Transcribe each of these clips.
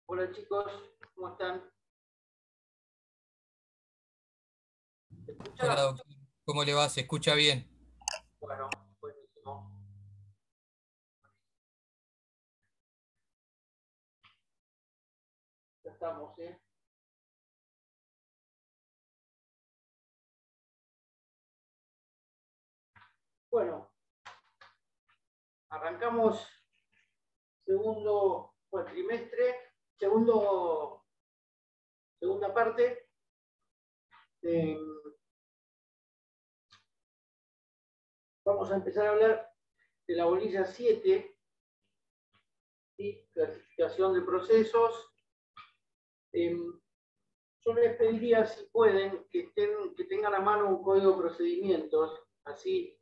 Hola chicos, ¿cómo están? ¿Se Hola, escucha? doctor. ¿Cómo le va? ¿Se escucha bien? Bueno, buenísimo. Ya estamos, ¿eh? Bueno, arrancamos segundo cuatrimestre, segunda parte. Eh, Vamos a empezar a hablar de la bolilla 7, ¿sí? Clasificación de procesos. Yo les pediría, si pueden, que tengan a mano un código de procedimientos, así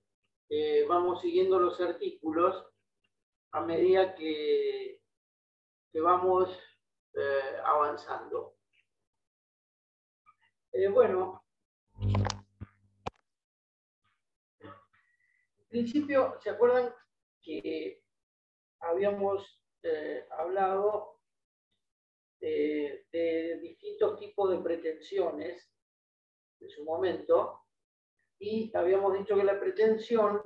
vamos siguiendo los artículos a medida que vamos avanzando. Bueno, en principio, ¿se acuerdan que habíamos hablado de distintos tipos de pretensiones en su momento? Y habíamos dicho que la pretensión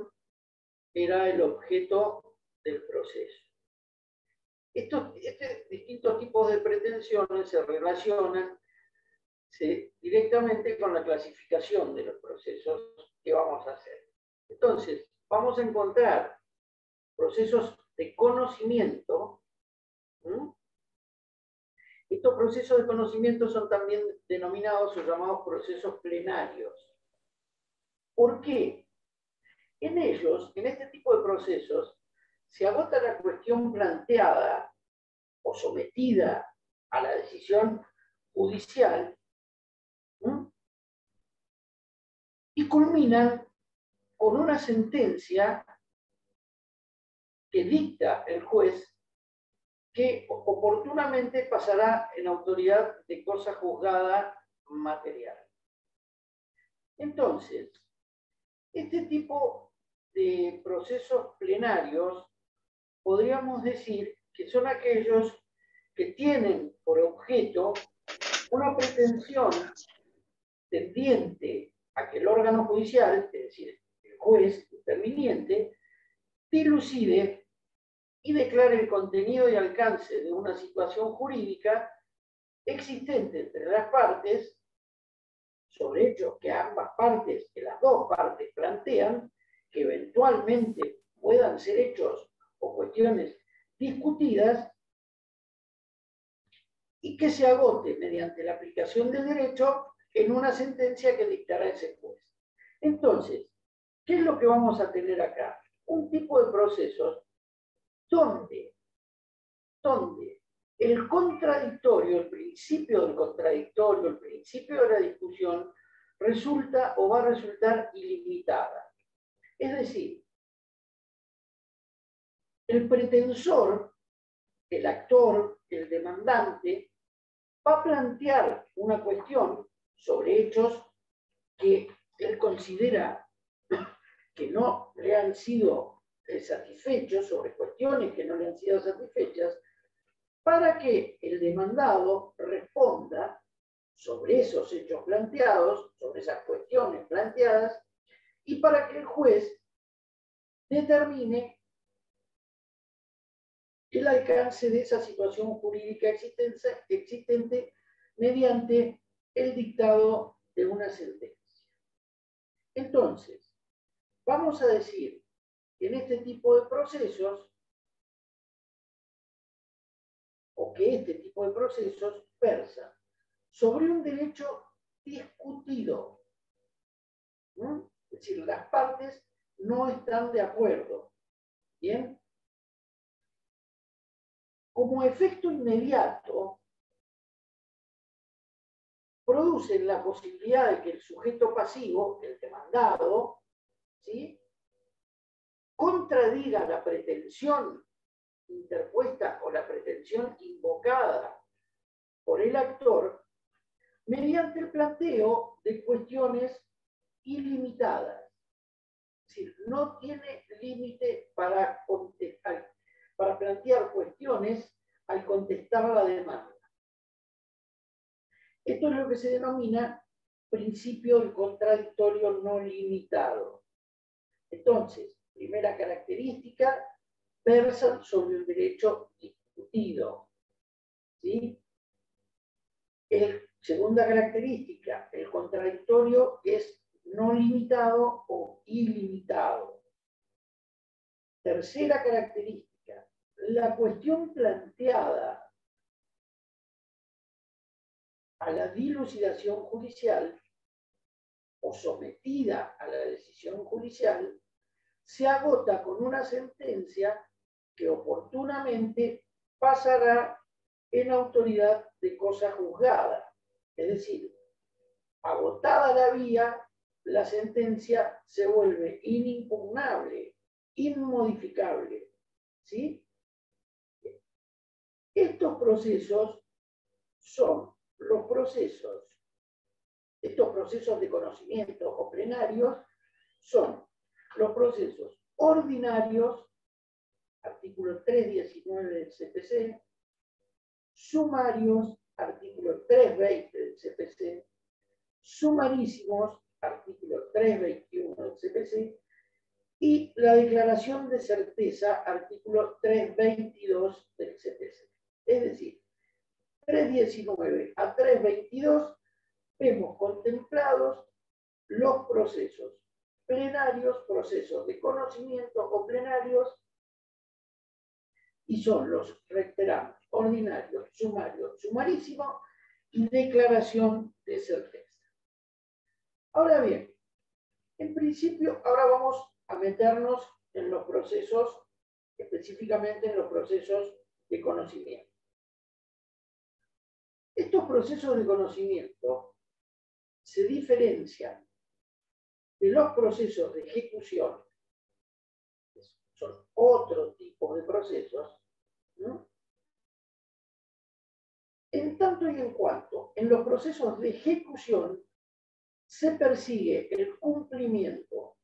era el objeto del proceso. Estos distintos tipos de pretensiones se relacionan directamente con la clasificación de los procesos que vamos a hacer. Entonces, vamos a encontrar procesos de conocimiento. ¿Mm? Estos procesos de conocimiento son también denominados o llamados procesos plenarios. ¿Por qué? En ellos, en este tipo de procesos, se agota la cuestión planteada o sometida a la decisión judicial. ¿Mm? Y culminan con una sentencia que dicta el juez, que oportunamente pasará en autoridad de cosa juzgada material. Entonces, este tipo de procesos plenarios podríamos decir que son aquellos que tienen por objeto una pretensión tendiente a que el órgano judicial, es decir, el juez interviniente, dilucide y declare el contenido y alcance de una situación jurídica existente entre las partes, sobre hechos que ambas partes, que las dos partes plantean, que eventualmente puedan ser hechos o cuestiones discutidas, y que se agote mediante la aplicación del derecho en una sentencia que dictará ese juez. Entonces, ¿qué es lo que vamos a tener acá? Un tipo de procesos donde el contradictorio, el principio del contradictorio, el principio de la discusión, resulta o va a resultar ilimitada. Es decir, el pretensor, el actor, el demandante, va a plantear una cuestión sobre hechos que él considera que no le han sido satisfechos, sobre cuestiones que no le han sido satisfechas, para que el demandado responda sobre esos hechos planteados, sobre esas cuestiones planteadas, y para que el juez determine el alcance de esa situación jurídica existente mediante el dictado de una sentencia. Entonces, vamos a decir que en este tipo de procesos, o que este tipo de procesos versan sobre un derecho discutido. ¿No? Es decir, las partes no están de acuerdo. ¿Bien? Como efecto inmediato, producen la posibilidad de que el sujeto pasivo, el demandado, ¿sí?, contradiga la pretensión interpuesta o la pretensión invocada por el actor mediante el planteo de cuestiones ilimitadas. Es decir, no tiene límite para contestar, para plantear cuestiones al contestar la demanda. Esto es lo que se denomina principio del contradictorio no limitado. Entonces, primera característica, versan sobre un derecho discutido. ¿Sí? Segunda característica, el contradictorio es no limitado o ilimitado. Tercera característica, la cuestión planteada a la dilucidación judicial o sometida a la decisión judicial se agota con una sentencia que oportunamente pasará en autoridad de cosa juzgada. Es decir, agotada la vía, la sentencia se vuelve inimpugnable, inmodificable. ¿Sí? Estos procesos son estos procesos de conocimiento o plenarios son los procesos ordinarios, artículo 319 del CPC, sumarios, artículo 320 del CPC, sumarísimos, artículo 321 del CPC, y la declaración de certeza, artículo 322 del CPC. Es decir, 319 a 322 vemos contemplados los procesos plenarios, procesos de conocimiento o plenarios, y son los, reiteramos, ordinarios, sumarios, sumarísimo y declaración de certeza. Ahora bien, en principio, ahora vamos a meternos en los procesos, específicamente en los procesos de conocimiento. Estos procesos de conocimiento se diferencian de los procesos de ejecución, que son otro tipo de procesos, ¿no? En tanto y en cuanto en los procesos de ejecución se persigue el cumplimiento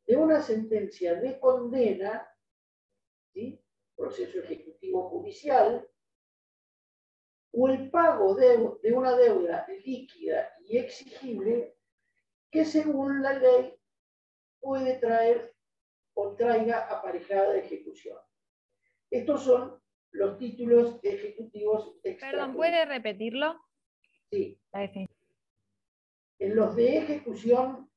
de una sentencia de condena, ¿sí? Proceso ejecutivo judicial, o el pago de una deuda líquida y exigible que según la ley puede traer o traiga aparejada ejecución. Estos son los títulos ejecutivos extrajudiciales. Perdón, ¿puede repetirlo? Sí. En los de ejecución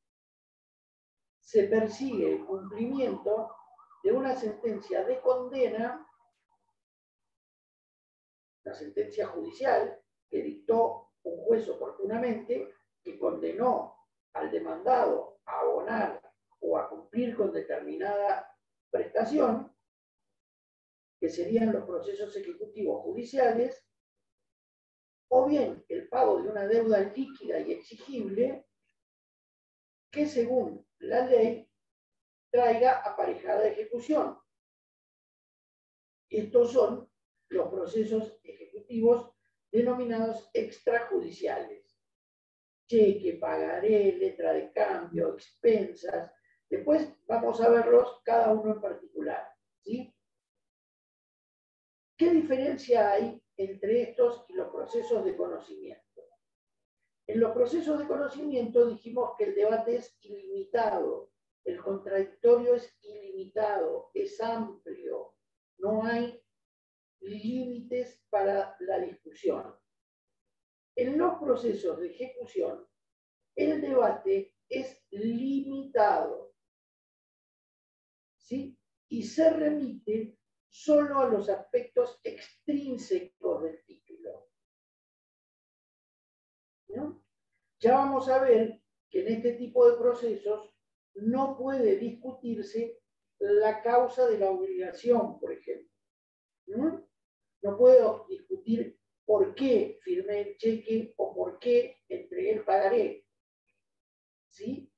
se persigue el cumplimiento de una sentencia de condena, la sentencia judicial que dictó un juez oportunamente, que condenó al demandado a abonar o a cumplir con determinada prestación, que serían los procesos ejecutivos judiciales, o bien el pago de una deuda líquida y exigible que según la ley traiga aparejada ejecución. Estos son los procesos ejecutivos denominados extrajudiciales. Cheque, pagaré, letra de cambio, expensas. Después vamos a verlos cada uno en particular, ¿sí? ¿Qué diferencia hay entre estos y los procesos de conocimiento? En los procesos de conocimiento dijimos que el debate es ilimitado, el contradictorio es ilimitado, es amplio, no hay límites para la discusión. En los procesos de ejecución, el debate es limitado, ¿sí? Y se remite solo a los aspectos extrínsecos del título, ¿no? Ya vamos a ver que en este tipo de procesos no puede discutirse la causa de la obligación, por ejemplo, ¿no? No puedo discutir por qué firmé el cheque o por qué entregué el pagaré. ¿Sí?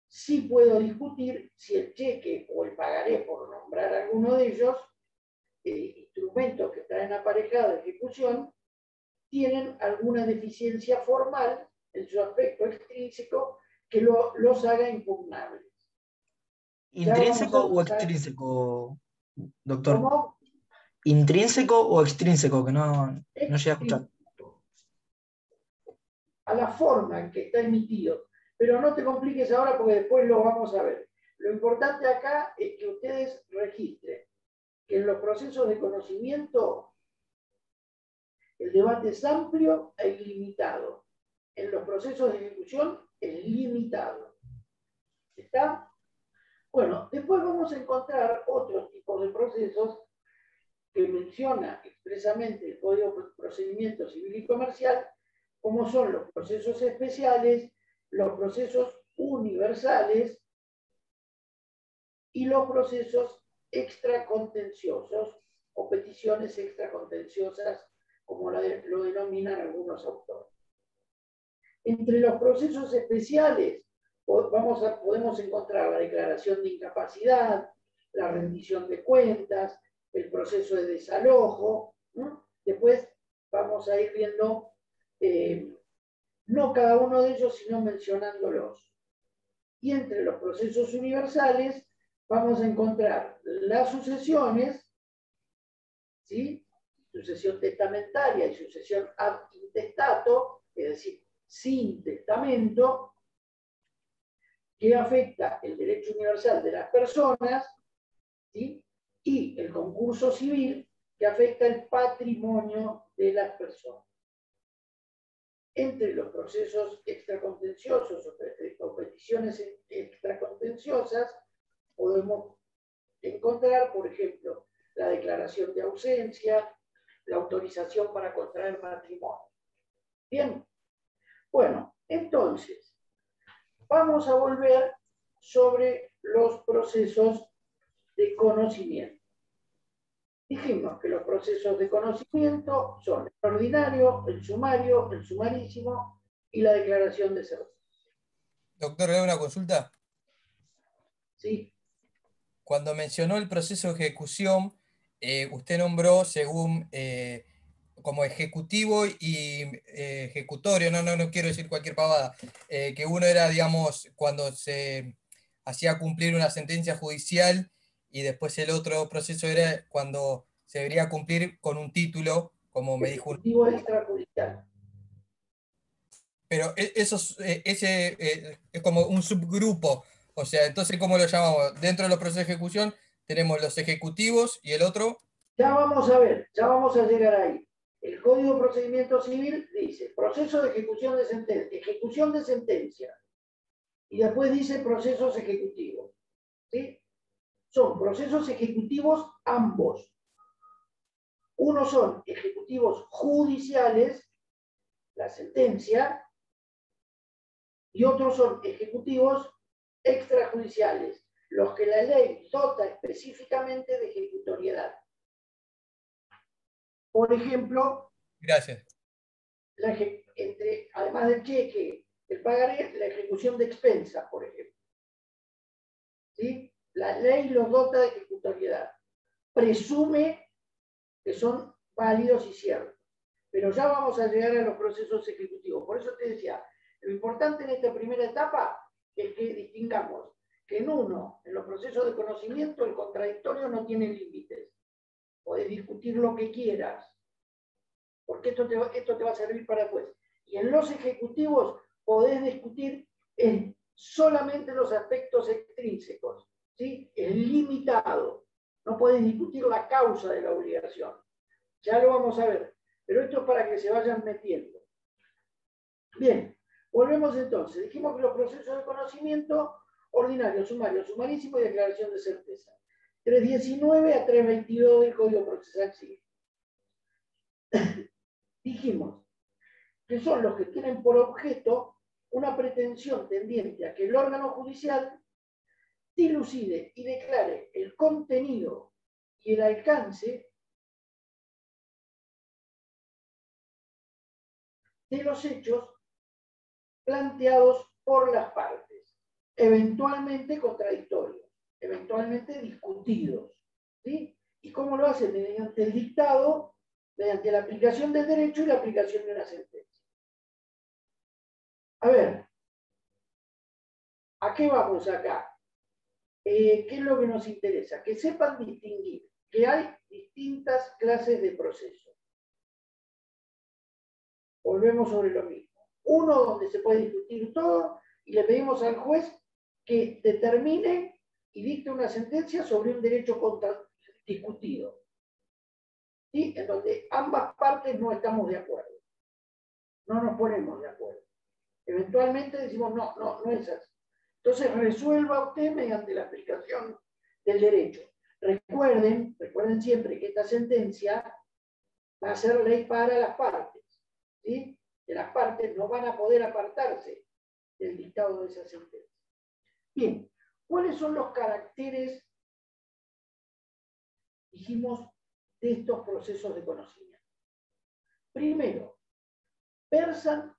Sí puedo discutir si el cheque o el pagaré, por nombrar alguno de ellos, instrumentos que traen aparejada ejecución, tienen alguna deficiencia formal en su aspecto extrínseco que los haga impugnables. ¿Intrínseco o extrínseco, doctor? ¿Cómo? ¿Intrínseco o extrínseco? Que no llegué a escuchar. a la forma en que está emitido. Pero no te compliques ahora porque después lo vamos a ver. Lo importante acá es que ustedes registren que en los procesos de conocimiento el debate es amplio e ilimitado. En los procesos de ejecución es limitado. ¿Está? Bueno, después vamos a encontrar otros tipos de procesos que menciona expresamente el Código de Procedimiento Civil y Comercial, como son los procesos especiales, los procesos universales y los procesos extracontenciosos o peticiones extracontenciosas, como lo denominan algunos autores. Entre los procesos especiales podemos encontrar la declaración de incapacidad, la rendición de cuentas, el proceso de desalojo, ¿no? Después vamos a ir viendo no cada uno de ellos, sino mencionándolos. Y entre los procesos universales vamos a encontrar las sucesiones, ¿sí? Sucesión testamentaria y sucesión ad intestato, es decir, sin testamento, que afecta el derecho universal de las personas, ¿sí? Y el concurso civil, que afecta el patrimonio de las personas. Entre los procesos extracontenciosos o peticiones extracontenciosas podemos encontrar, por ejemplo, la declaración de ausencia, la autorización para contraer matrimonio. Bien, bueno, entonces, vamos a volver sobre los procesos de conocimiento. Dijimos que los procesos de conocimiento son el ordinario, el sumario, el sumarísimo y la declaración de certeza. Doctor, ¿le hago una consulta? ¿Sí? Cuando mencionó el proceso de ejecución, usted nombró según como ejecutivo y ejecutorio, no quiero decir cualquier pavada, que uno era, digamos, cuando se hacía cumplir una sentencia judicial y después el otro proceso era cuando se debería cumplir con un título, como me dijo. Ejecutivo extrajudicial. Pero ese es como un subgrupo, o sea, entonces, ¿cómo lo llamamos? Dentro de los procesos de ejecución tenemos los ejecutivos y el otro. Ya vamos a ver, ya vamos a llegar ahí. El Código de Procedimiento Civil dice proceso de ejecución de sentencia, y después dice procesos ejecutivos. ¿Sí? Son procesos ejecutivos ambos. Unos son ejecutivos judiciales, la sentencia, y otros son ejecutivos extrajudiciales, los que la ley dota específicamente de ejecutoriedad. Por ejemplo, Gracias. además del cheque, el pagaré, la ejecución de expensas, por ejemplo. ¿Sí? La ley los dota de ejecutoriedad. Presume que son válidos y ciertos. Pero ya vamos a llegar a los procesos ejecutivos. Por eso te decía, lo importante en esta primera etapa es que distingamos que en los procesos de conocimiento, el contradictorio no tiene límites. Podés discutir lo que quieras, porque esto te va a servir para después. Y en los ejecutivos podés discutir en solamente los aspectos extrínsecos, ¿sí? Es limitado. No podés discutir la causa de la obligación. Ya lo vamos a ver. Pero esto es para que se vayan metiendo. Bien, volvemos entonces. Dijimos que los procesos de conocimiento, ordinario, sumario, sumarísimo y declaración de certeza. 319 a 322 del Código Procesal Civil. Dijimos que son los que tienen por objeto una pretensión tendiente a que el órgano judicial dilucide y declare el contenido y el alcance de los hechos planteados por las partes, eventualmente contradictorios, eventualmente discutidos. ¿Sí? ¿Y cómo lo hacen? Mediante el dictado, mediante la aplicación del derecho y la aplicación de una sentencia. A ver, ¿a qué vamos acá? ¿Qué es lo que nos interesa? Que sepan distinguir que hay distintas clases de procesos. Volvemos sobre lo mismo. uno donde se puede discutir todo y le pedimos al juez que determine y dicte una sentencia sobre un derecho discutido, ¿sí? En donde ambas partes no estamos de acuerdo, no nos ponemos de acuerdo. Eventualmente decimos, no es así. Entonces resuelva usted mediante la aplicación del derecho. Recuerden siempre que esta sentencia va a ser ley para las partes, ¿sí? Que las partes no van a poder apartarse del dictado de esa sentencia. Bien, ¿cuáles son los caracteres, dijimos, de estos procesos de conocimiento? Primero, versan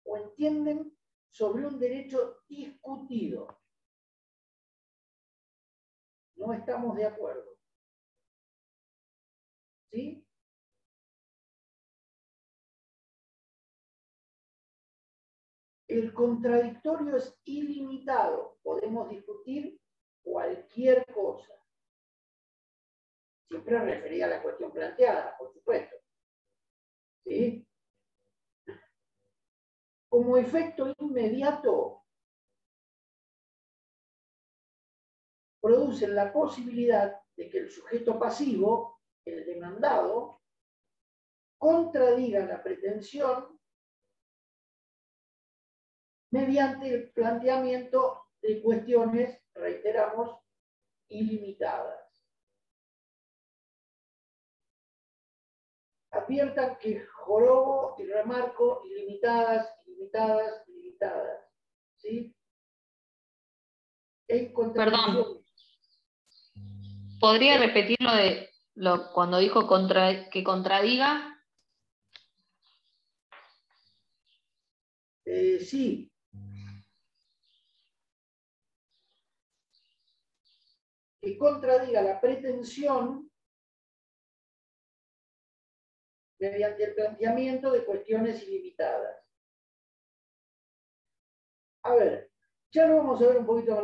o entienden sobre un derecho discutido. No estamos de acuerdo. ¿Sí? El contradictorio es ilimitado. Podemos discutir cualquier cosa. Siempre referida a la cuestión planteada, por supuesto. ¿Sí? Como efecto inmediato, producen la posibilidad de que el sujeto pasivo, el demandado, contradiga la pretensión mediante el planteamiento de cuestiones, reiteramos, ilimitadas. Adviertan que jorobo y remarco ilimitadas, ilimitadas, ilimitadas. ¿Sí? Perdón. ¿Podría repetir cuando dijo que contradiga? Sí. Que contradiga la pretensión mediante el planteamiento de cuestiones ilimitadas. A ver, ya lo vamos a ver un poquito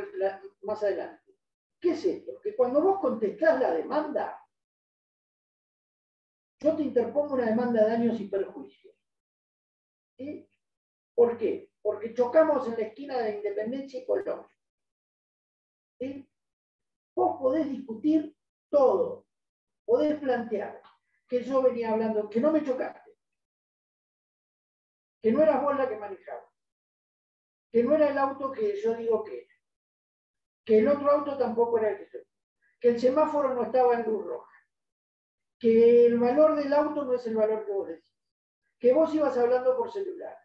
más adelante. ¿Qué es esto? Que cuando vos contestás la demanda, yo te interpongo una demanda de daños y perjuicios. ¿Sí? ¿Por qué? Porque chocamos en la esquina de Independencia y Colón. ¿Sí? Vos podés discutir todo, podés plantear que yo venía hablando, que no me chocaste, que no eras vos la que manejaba, que no era el auto que yo digo que era, que el otro auto tampoco era el que el semáforo no estaba en luz roja, que el valor del auto no es el valor que vos decís, que vos ibas hablando por celular,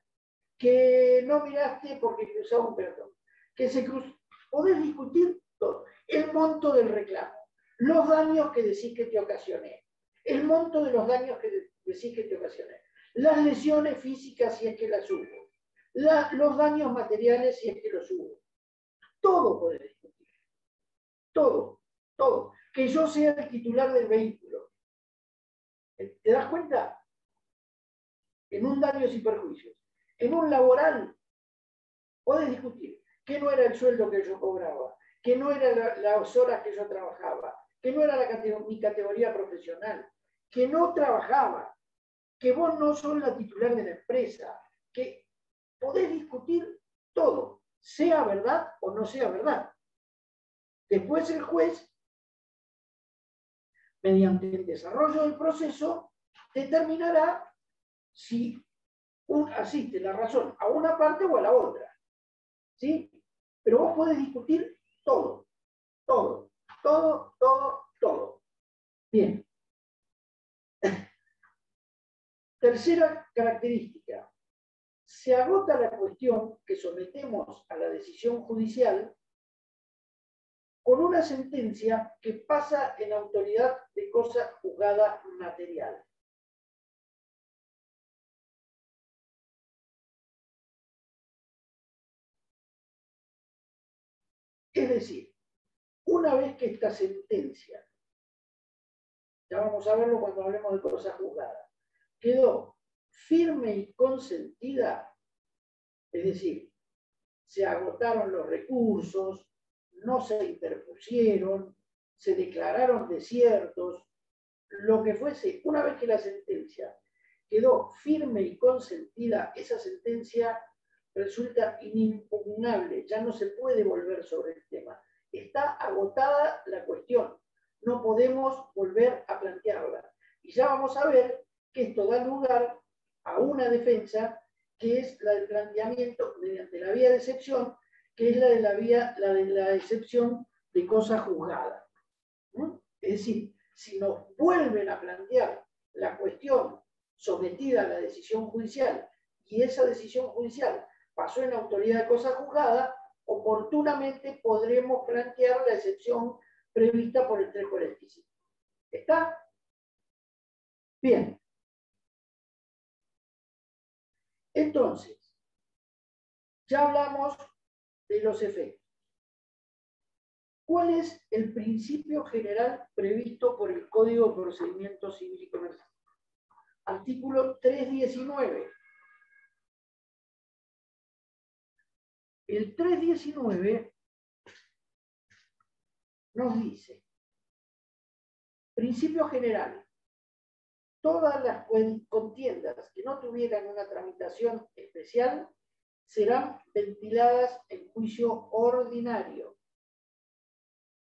que no miraste porque cruzaba un peatón, que se cruzó. Podés discutir todo. El monto del reclamo, los daños que decís que te ocasioné, el monto de los daños que decís que te ocasioné, las lesiones físicas si es que las hubo, los daños materiales si es que los hubo. Todo podés discutir. Todo, todo. Que yo sea el titular del vehículo. ¿Te das cuenta? En un daños y perjuicios. En un laboral, podés discutir que no era el sueldo que yo cobraba, que no eran las horas que yo trabajaba, que no era mi categoría profesional, que no trabajaba, que vos no sos la titular de la empresa, que podés discutir todo, sea verdad o no sea verdad. Después el juez, mediante el desarrollo del proceso, determinará si asiste la razón a una parte o a la otra. ¿Sí? Pero vos podés discutir todo, todo, todo, todo, todo. Bien. Tercera característica. Se agota la cuestión que sometemos a la decisión judicial con una sentencia que pasa en autoridad de cosa juzgada material. Es decir, una vez que esta sentencia, ya vamos a verlo cuando hablemos de cosa juzgada, quedó firme y consentida, es decir, se agotaron los recursos, no se interpusieron, se declararon desiertos, lo que fuese, una vez que la sentencia quedó firme y consentida, esa sentencia resulta inimpugnable, ya no se puede volver sobre el tema. Está agotada la cuestión, no podemos volver a plantearla. Y ya vamos a ver que esto da lugar a una defensa que es la del planteamiento mediante la vía de excepción, que es la de la excepción de cosa juzgada. ¿No? Es decir, si nos vuelven a plantear la cuestión sometida a la decisión judicial y esa decisión judicial pasó en autoridad de cosa juzgada, oportunamente podremos plantear la excepción prevista por el 345. ¿Está? Bien. Entonces, ya hablamos de los efectos. ¿Cuál es el principio general previsto por el Código de Procedimiento Civil y Comercial? Artículo 319. El 319 nos dice, principio general, todas las contiendas que no tuvieran una tramitación especial serán ventiladas en juicio ordinario,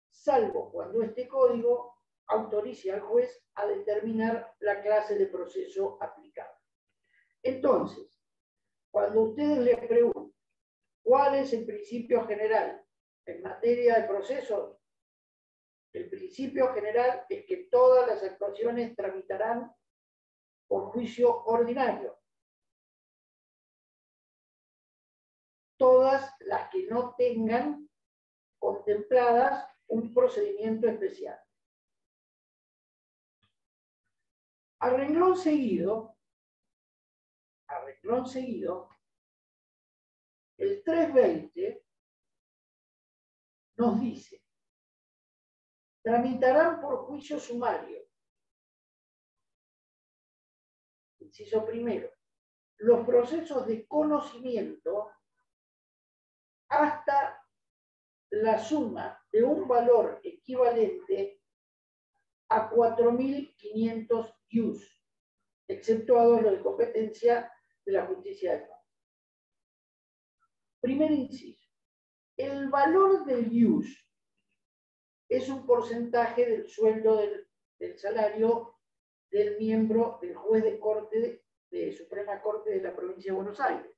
salvo cuando este código autorice al juez a determinar la clase de proceso aplicable. Entonces, cuando ustedes les preguntan cuál es el principio general en materia de procesos, el principio general es que todas las actuaciones tramitarán por juicio ordinario. Todas las que no tengan contempladas un procedimiento especial. A renglón seguido, el 320 nos dice, tramitarán por juicio sumario. Inciso primero, los procesos de conocimiento hasta la suma de un valor equivalente a 4.500 ius, exceptuados los de competencia de la justicia de paz. Primer inciso, el valor del ius es un porcentaje del sueldo del salario del miembro del juez de corte de Suprema Corte de la provincia de Buenos Aires.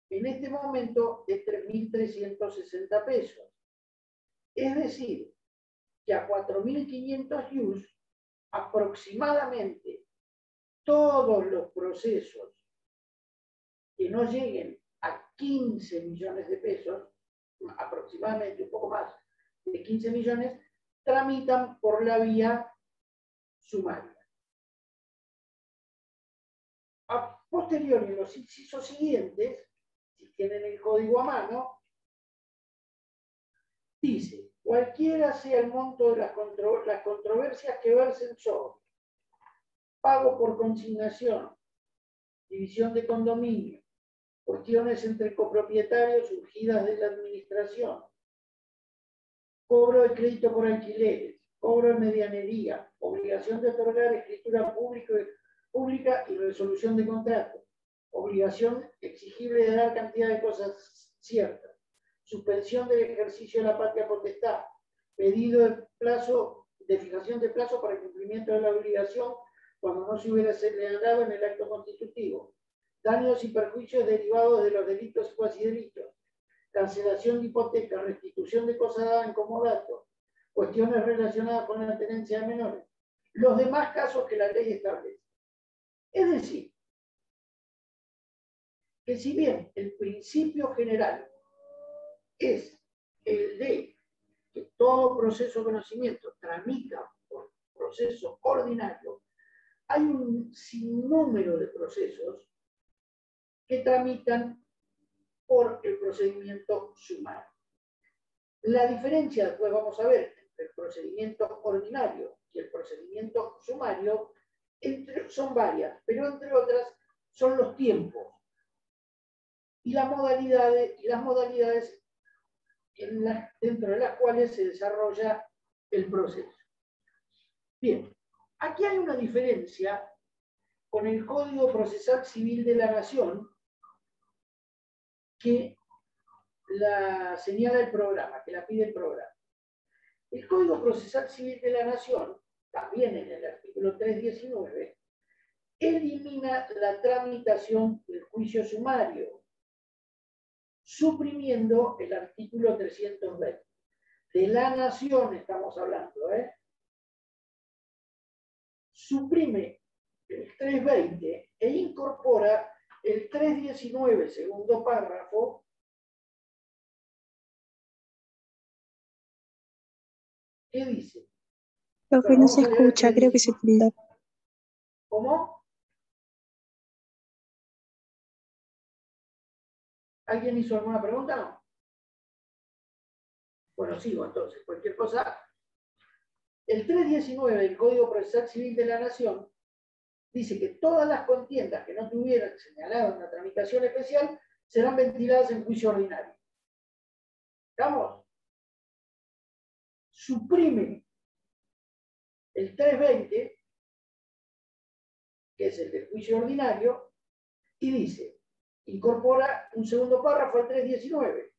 En este momento es 3.360 pesos. Es decir, que a 4.500 ius, aproximadamente todos los procesos que no lleguen a 15 millones de pesos, aproximadamente un poco más de 15 millones, tramitan por la vía sumaria. A posteriori, en los incisos siguientes, si tienen el código a mano, dice, cualquiera sea el monto de las controversias que versen sobre pago por consignación, división de condominio, cuestiones entre copropietarios surgidas de la administración, cobro de crédito por alquileres, cobro de medianería, obligación de otorgar escritura pública y resolución de contrato, obligación exigible de dar cantidad de cosas ciertas, suspensión del ejercicio de la patria potestad, pedido de fijación de plazo para el cumplimiento de la obligación cuando no se hubiera celebrado en el acto constitutivo, daños y perjuicios derivados de los delitos y cuasi delitos, cancelación de hipoteca, restitución de cosa dada en comodato, cuestiones relacionadas con la tenencia de menores, los demás casos que la ley establece. Es decir, que si bien el principio general es el de que todo proceso de conocimiento tramita por proceso ordinario, hay un sinnúmero de procesos que tramitan por el procedimiento sumario. La diferencia, después vamos a ver, entre el procedimiento ordinario y el procedimiento sumario son varias, pero entre otras son los tiempos y las modalidades dentro de las cuales se desarrolla el proceso. Bien, aquí hay una diferencia con el Código Procesal Civil de la Nación que la señala el programa, que la pide el programa. El Código Procesal Civil de la Nación, también en el artículo 319, elimina la tramitación del juicio sumario, suprimiendo el artículo 320. De la Nación estamos hablando, Suprime el 320 e incorpora el 319, segundo párrafo, ¿qué dice? Profe, no se escucha, creo que se tilda. ¿Cómo? ¿Alguien hizo alguna pregunta? No. Bueno, sigo entonces. Cualquier cosa. El 319 del Código Procesal Civil de la Nación dice que todas las contiendas que no tuvieran señalado una tramitación especial serán ventiladas en juicio ordinario. ¿Estamos? Suprime el 320, que es el del juicio ordinario, y dice, incorpora un segundo párrafo al 319.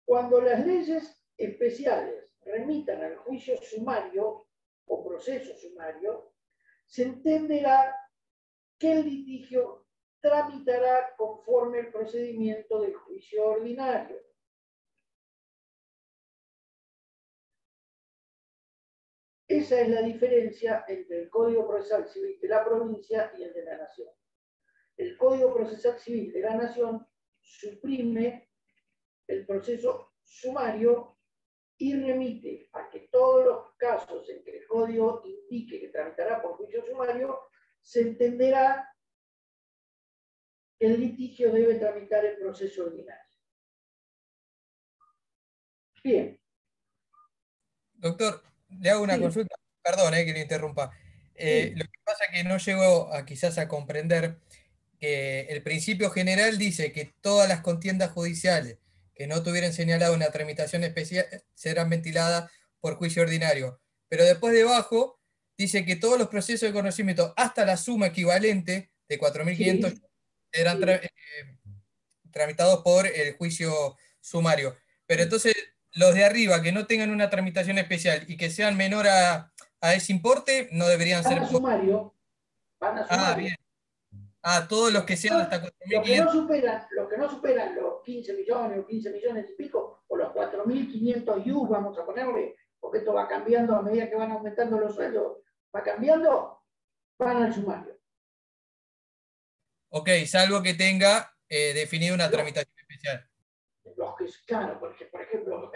Cuando las leyes especiales remitan al juicio sumario o proceso sumario, se entenderá que el litigio tramitará conforme el procedimiento del juicio ordinario. Esa es la diferencia entre el Código Procesal Civil de la provincia y el de la Nación. El Código Procesal Civil de la Nación suprime el proceso sumario y remite a que todos los casos en que el código indique que tramitará por juicio sumario, se entenderá que el litigio debe tramitar el proceso ordinario. Bien. Doctor, le hago una consulta, perdón que le interrumpa. Lo que pasa es que no llego quizás a comprender que el principio general dice que todas las contiendas judiciales que no tuvieran señalado una tramitación especial serán ventiladas por juicio ordinario. Pero después debajo dice que todos los procesos de conocimiento, hasta la suma equivalente de 4.500, serán tramitados por el juicio sumario. Pero entonces, los de arriba que no tengan una tramitación especial y que sean menor a ese importe, no deberían ser... Sumario, van a sumario. Bien. Todos los que sean hasta 4.500. Los que no superan los 15 millones o 15 millones y pico, o los 4.500 IU, vamos a ponerle, porque esto va cambiando a medida que van aumentando los sueldos, va cambiando, van al sumario. Ok, salvo que tenga definido una tramitación especial. Los que, claro, porque, por ejemplo,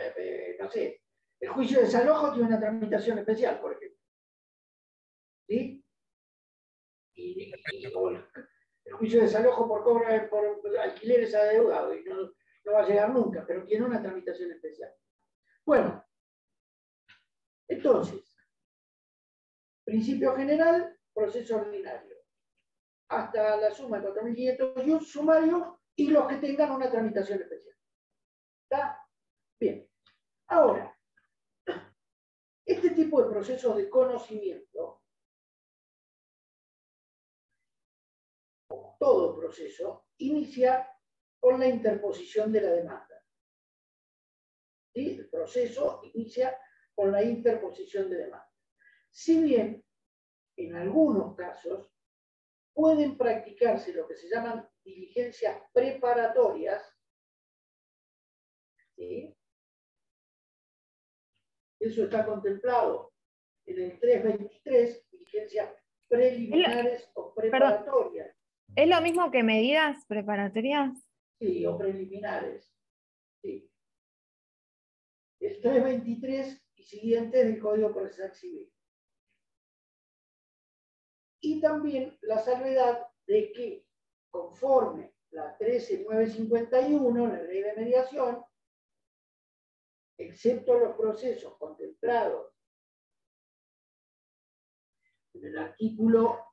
no sé, el juicio de desalojo tiene una tramitación especial, por ejemplo. ¿Sí? O el juicio de desalojo por cobro por alquileres adeudados y no va a llegar nunca, pero tiene una tramitación especial. Bueno, entonces, principio general, proceso ordinario. Hasta la suma de 4.500 y un sumario y los que tengan una tramitación especial. ¿Está? Bien. Ahora, este tipo de procesos de conocimiento, como todo proceso, inicia con la interposición de la demanda. ¿Sí? El proceso inicia con la interposición de demanda. Si bien, en algunos casos, pueden practicarse lo que se llaman diligencias preparatorias, ¿sí? Eso está contemplado en el 323, diligencias preliminares o preparatorias. Perdón, ¿es lo mismo que medidas preparatorias? Sí, o preliminares. Sí. El 323 y siguientes del Código Procesal Civil. Y también la salvedad de que, conforme la 13951, la ley de mediación, excepto los procesos contemplados en el artículo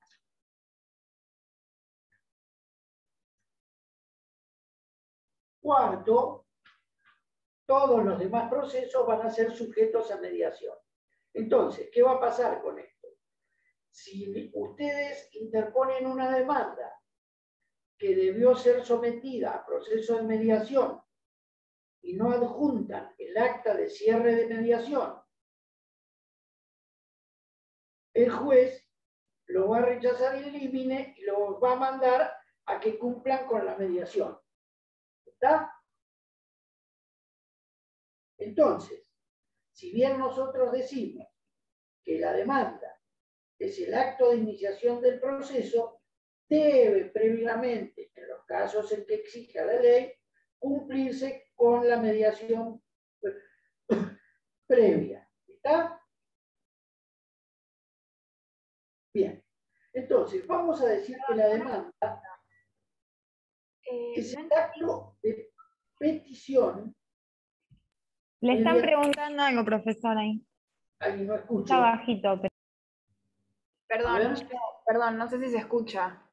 4, todos los demás procesos van a ser sujetos a mediación. Entonces, ¿qué va a pasar con esto? si ustedes interponen una demanda que debió ser sometida a proceso de mediación y no adjuntan el acta de cierre de mediación, el juez lo va a rechazar in limine y lo va a mandar a que cumplan con la mediación. ¿Está? Entonces, si bien nosotros decimos que la demanda es el acto de iniciación del proceso, debe previamente, en los casos en que exija la ley, cumplirse con la mediación previa. ¿Está? Bien. Entonces, vamos a decir que la demanda es el acto de petición. Le están mediante- preguntando algo, profesor, ahí. Ay, no escucho. Está bajito. Pero... A ver. Perdón, no sé si se escucha.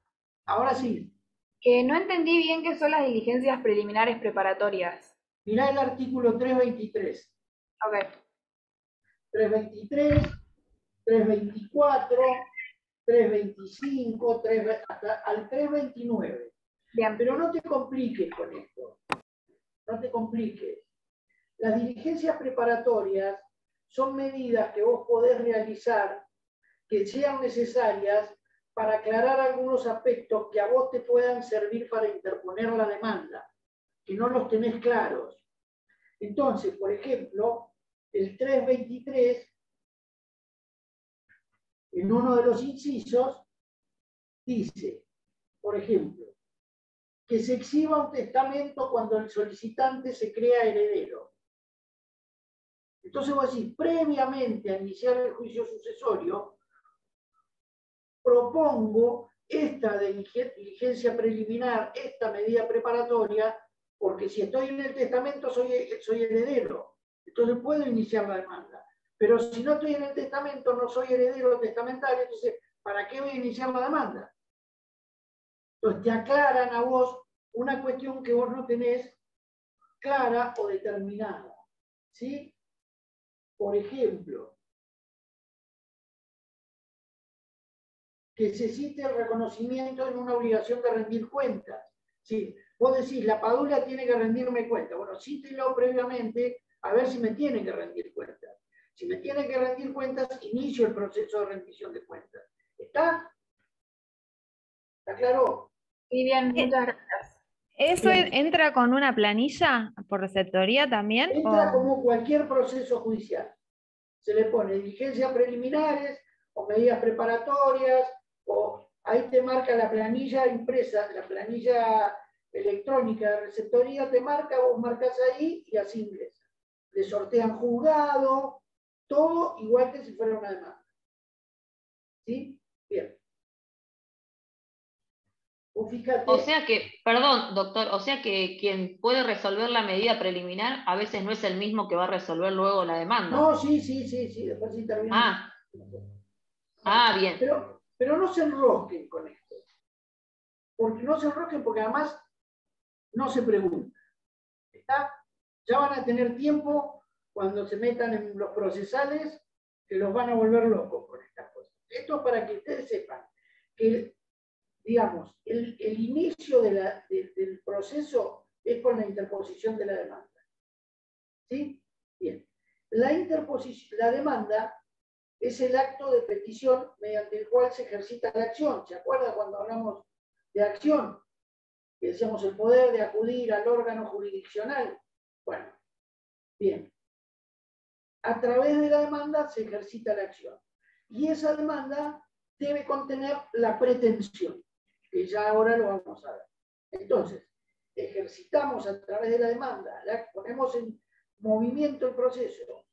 Ahora sí. Que no entendí bien qué son las diligencias preliminares preparatorias. Mirá el artículo 323. Ok. 323, 324, 325, hasta al 329. Bien. Pero no te compliques con esto. No te compliques. Las diligencias preparatorias son medidas que vos podés realizar que sean necesarias para aclarar algunos aspectos que a vos te puedan servir para interponer la demanda, que no los tenés claros. Entonces, por ejemplo, el 323, en uno de los incisos, dice, por ejemplo, que se exhiba un testamento cuando el solicitante se crea heredero. Entonces vos decís, previamente a iniciar el juicio sucesorio, propongo esta diligencia preliminar, esta medida preparatoria, porque si estoy en el testamento soy heredero, entonces puedo iniciar la demanda. Pero si no estoy en el testamento, no soy heredero testamentario, entonces, ¿para qué voy a iniciar la demanda? Entonces te aclaran a vos una cuestión que vos no tenés clara o determinada. ¿Sí? Por ejemplo, que se cite el reconocimiento en una obligación de rendir cuentas. ¿Sí? Vos decís, la padula tiene que rendirme cuentas. Bueno, cítelo previamente a ver si me tiene que rendir cuentas. Si me tiene que rendir cuentas, inicio el proceso de rendición de cuentas. ¿Está? ¿Está claro? Muy bien, muchas gracias. ¿Eso Bien. entra con una planilla por receptoría también? Entra o... como cualquier proceso judicial. Se le pone diligencias preliminares o medidas preparatorias, o ahí te marca la planilla impresa, la planilla electrónica de receptoría te marca, vos marcas ahí y así ingresa. Le sortean juzgado, todo igual que si fuera una demanda. ¿Sí? Bien. Vos fíjate. O sea que, perdón, doctor, o sea que quien puede resolver la medida preliminar a veces no es el mismo que va a resolver luego la demanda. No, sí, después sí termina. Bien. Pero no se enrosquen con esto. Porque no se enrosquen porque además no se pregunta. ¿Está? Ya van a tener tiempo cuando se metan en los procesales que los van a volver locos con estas cosas. Esto es para que ustedes sepan que, digamos, el inicio del proceso es con la interposición de la demanda. ¿Sí? Bien. La demanda es el acto de petición mediante el cual se ejercita la acción. ¿Se acuerdan cuando hablamos de acción? Que decíamos el poder de acudir al órgano jurisdiccional. Bueno, bien. A través de la demanda se ejercita la acción. Y esa demanda debe contener la pretensión, que ya ahora lo vamos a ver. Entonces, ejercitamos a través de la demanda, ponemos en movimiento el proceso,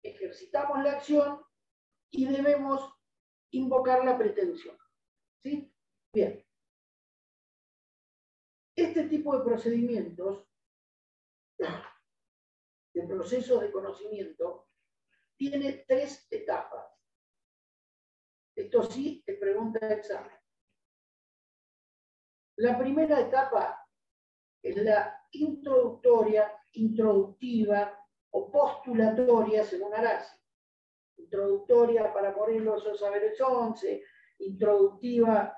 ejercitamos la acción y debemos invocar la pretensión. ¿Sí? Bien. Este tipo de procedimientos, de procesos de conocimiento, tiene 3 etapas. Esto sí te pregunta el examen. La primera etapa es la introductoria, introductiva o postulatoria según Arasi. Introductoria para Morelos o Saberes 11, introductiva,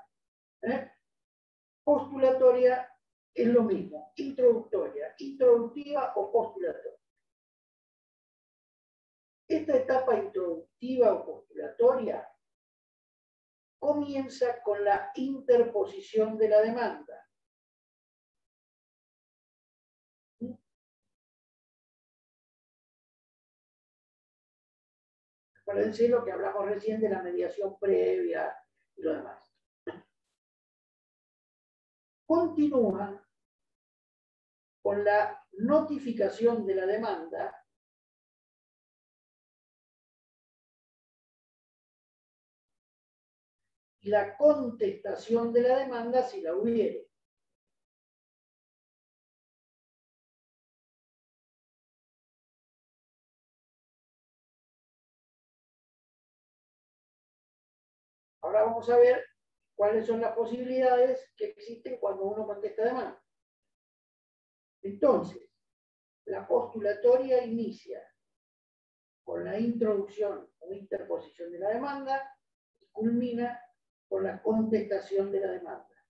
postulatoria es lo mismo, introductoria, introductiva o postulatoria. Esta etapa introductiva o postulatoria comienza con la interposición de la demanda. Acuérdense lo que hablamos recién de la mediación previa y lo demás. Continúa con la notificación de la demanda y la contestación de la demanda si la hubiere. Ahora vamos a ver cuáles son las posibilidades que existen cuando uno contesta demanda. Entonces, la postulatoria inicia con la introducción o interposición de la demanda y culmina con la contestación de la demanda.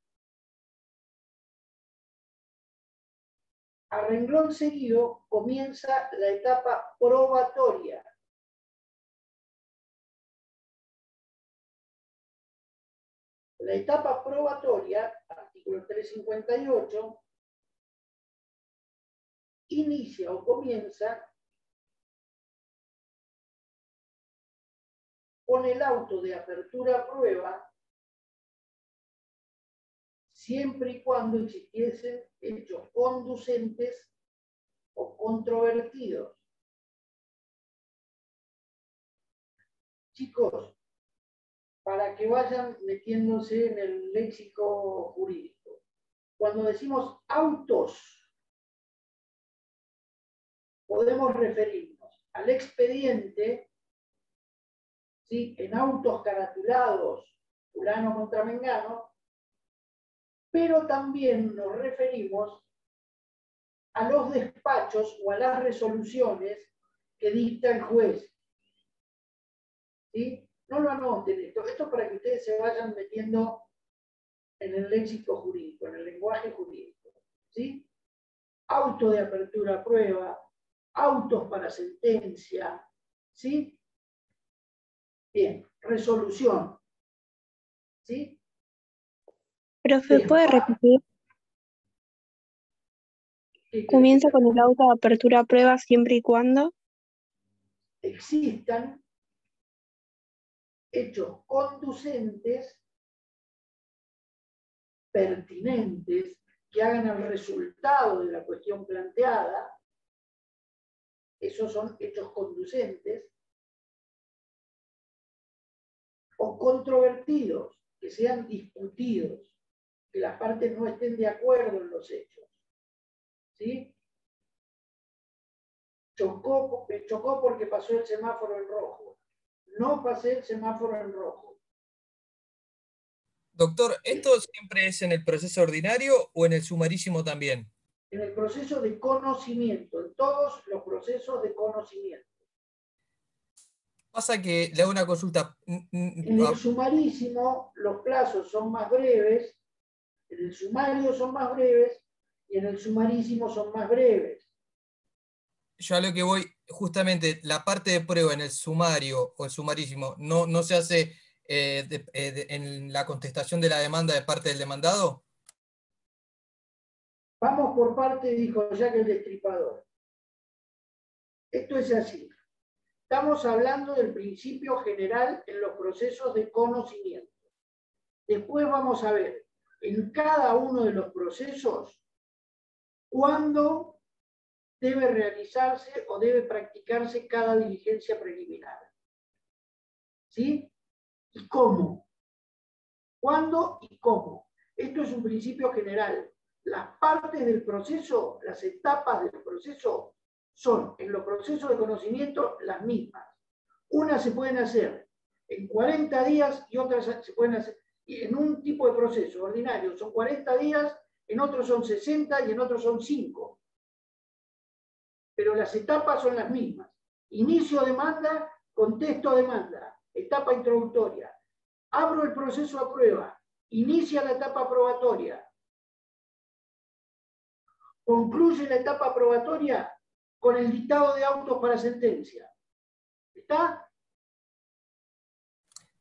A renglón seguido comienza la etapa probatoria. La etapa probatoria, artículo 358, inicia o comienza con el auto de apertura a prueba siempre y cuando existiesen hechos conducentes o controvertidos. Chicos, para que vayan metiéndose en el léxico jurídico, cuando decimos autos, podemos referirnos al expediente, ¿sí?, en autos caratulados, fulano contra mengano, pero también nos referimos a los despachos o a las resoluciones que dicta el juez. ¿Sí? No lo anoten esto. Esto es para que ustedes se vayan metiendo en el léxico jurídico, en el lenguaje jurídico. ¿Sí? Auto de apertura a prueba, autos para sentencia. ¿Sí? Bien, resolución. ¿Sí? Profe, ¿puede repetir? Comienza con el auto de apertura a prueba siempre y cuando existan hechos conducentes, pertinentes, que hagan al resultado de la cuestión planteada. Esos son hechos conducentes. O controvertidos, que sean discutidos, que las partes no estén de acuerdo en los hechos. ¿Sí? Chocó porque pasó el semáforo en rojo. No pasé el semáforo en rojo. Doctor, ¿esto siempre es en el proceso ordinario o en el sumarísimo también? En el proceso de conocimiento, en todos los procesos de conocimiento. Pasa que le hago una consulta. En el sumarísimo los plazos son más breves, en el sumario son más breves y en el sumarísimo son más breves. Yo a lo que voy, justamente, la parte de prueba en el sumario o el sumarísimo, ¿no se hace en la contestación de la demanda de parte del demandado? Vamos por parte, dijo Jack el Destripador. Esto es así. Estamos hablando del principio general en los procesos de conocimiento. Después vamos a ver en cada uno de los procesos cuándo debe realizarse o debe practicarse cada diligencia preliminar. ¿Sí? ¿Y cómo? ¿Cuándo y cómo? Esto es un principio general. Las partes del proceso, las etapas del proceso, son en los procesos de conocimiento las mismas. Unas se pueden hacer en 40 días y otras se pueden hacer en un tipo de proceso ordinario. Son 40 días, en otros son 60 y en otros son 5. Pero las etapas son las mismas. Inicio demanda, contesto a demanda, etapa introductoria, abro el proceso a prueba, inicia la etapa probatoria, concluye la etapa probatoria con el dictado de autos para sentencia. ¿Está?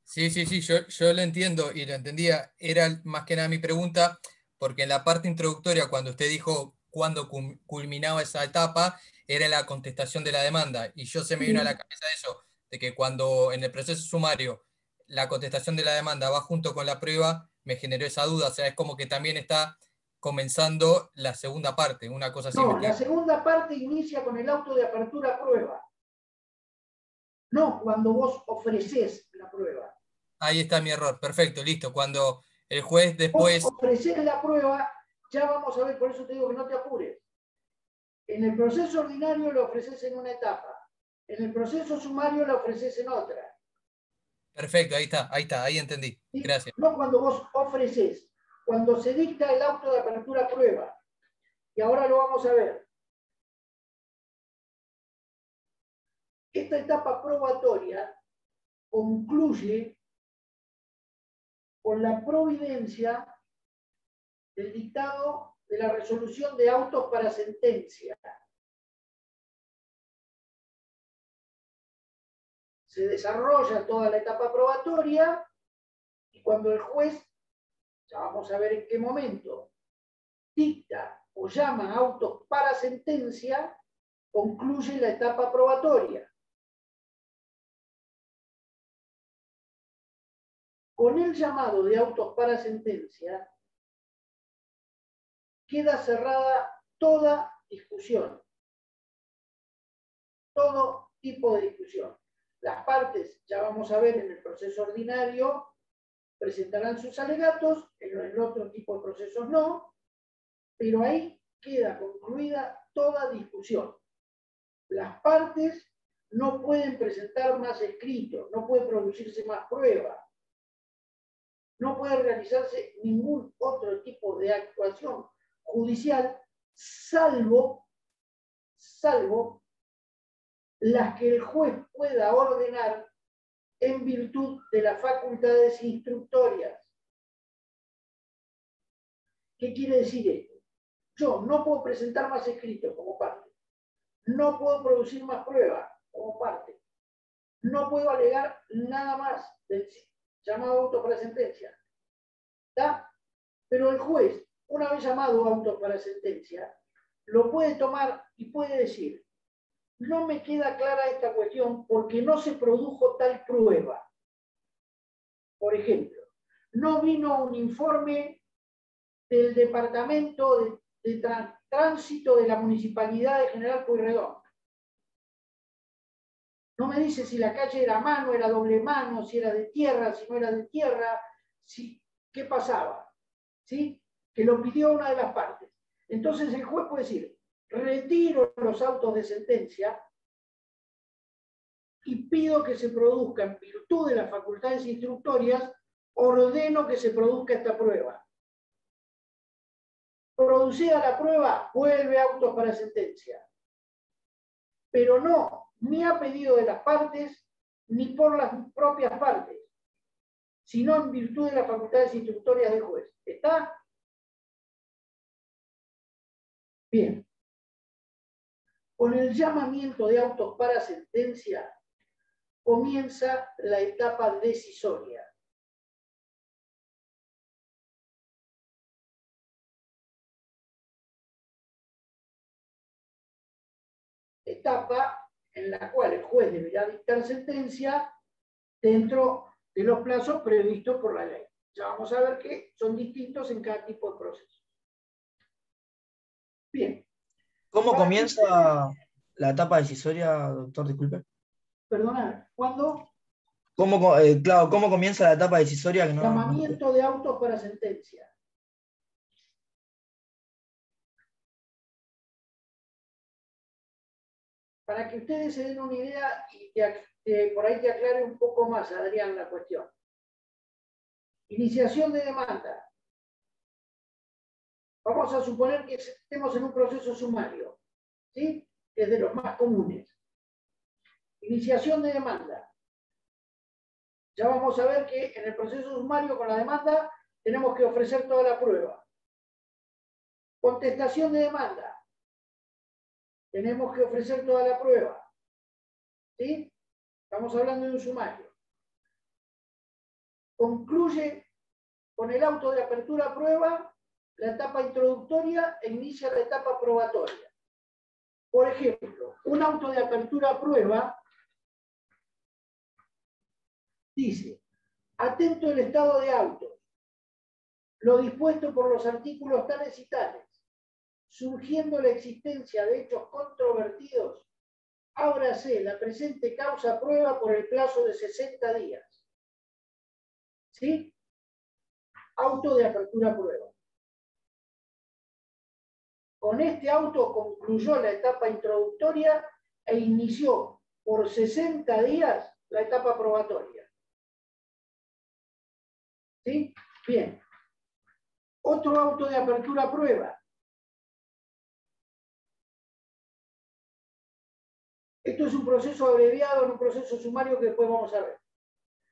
Sí, yo lo entiendo y lo entendía. Era más que nada mi pregunta, porque en la parte introductoria, cuando usted dijo cuándo culminaba esa etapa, era la contestación de la demanda. Y yo se me vino a la cabeza eso, de que cuando en el proceso sumario la contestación de la demanda va junto con la prueba, me generó esa duda. O sea, es como que también está comenzando la segunda parte, una cosa así. No, la segunda parte inicia con el auto de apertura a prueba. No cuando vos ofreces la prueba. Ahí está mi error. Perfecto, listo. Cuando el juez después... Vos ofreces la prueba, ya vamos a ver, por eso te digo que no te apures. En el proceso ordinario lo ofreces en una etapa. En el proceso sumario lo ofreces en otra. Perfecto, ahí entendí. ¿Sí? Gracias. No cuando vos ofreces, cuando se dicta el auto de apertura a prueba. Y ahora lo vamos a ver. Esta etapa probatoria concluye con la providencia del dictado de la resolución de autos para sentencia. Se desarrolla toda la etapa probatoria y cuando el juez, ya vamos a ver en qué momento, dicta o llama autos para sentencia, concluye la etapa probatoria. Con el llamado de autos para sentencia, queda cerrada toda discusión, todo tipo de discusión. Las partes, ya vamos a ver en el proceso ordinario, presentarán sus alegatos, en el otro tipo de procesos no, pero ahí queda concluida toda discusión. Las partes no pueden presentar más escritos, no puede producirse más pruebas, no puede realizarse ningún otro tipo de actuación judicial, salvo las que el juez pueda ordenar en virtud de las facultades instructorias. ¿Qué quiere decir esto? Yo no puedo presentar más escritos como parte, no puedo producir más pruebas como parte, no puedo alegar nada más del llamado auto para sentencia. ¿Está? Pero el juez, una vez llamado auto para sentencia, lo puede tomar y puede decir: no me queda clara esta cuestión porque no se produjo tal prueba. Por ejemplo, no vino un informe del Departamento de Tránsito de la Municipalidad de General Pueyrredón. No me dice si la calle era a mano, era doble mano, si era de tierra, si no era de tierra, qué pasaba. ¿Sí? Que lo pidió una de las partes. Entonces el juez puede decir: retiro los autos de sentencia y pido que se produzca, en virtud de las facultades instructorias, ordeno que se produzca esta prueba. Producida la prueba, vuelve autos para sentencia. Pero no, ni a pedido de las partes, ni por las propias partes, sino en virtud de las facultades instructorias del juez. ¿Está? Bien. Con el llamamiento de autos para sentencia, comienza la etapa decisoria. Etapa en la cual el juez deberá dictar sentencia dentro de los plazos previstos por la ley. Ya vamos a ver que son distintos en cada tipo de proceso. Bien. ¿Cómo comienza la etapa decisoria, doctor? Disculpe. Perdona, ¿cuándo? Claro, ¿cómo comienza la etapa decisoria? Que Llamamiento de autos para sentencia. Para que ustedes se den una idea y por ahí te aclare un poco más, Adrián, la cuestión. Iniciación de demanda. Vamos a suponer que estemos en un proceso sumario, ¿sí? Que es de los más comunes. Iniciación de demanda. Ya vamos a ver que en el proceso sumario con la demanda tenemos que ofrecer toda la prueba. Contestación de demanda. Tenemos que ofrecer toda la prueba. ¿Sí? Estamos hablando de un sumario. Concluye con el auto de apertura a prueba la etapa introductoria e inicia la etapa probatoria. Por ejemplo, un auto de apertura a prueba dice: atento el estado de autos, lo dispuesto por los artículos tales y tales, surgiendo la existencia de hechos controvertidos, ábrase la presente causa a prueba por el plazo de 60 días. ¿Sí? Auto de apertura a prueba. Con este auto concluyó la etapa introductoria e inició por 60 días la etapa probatoria. ¿Sí? Bien. Otro auto de apertura a prueba. Esto es un proceso abreviado, en un proceso sumario que después vamos a ver.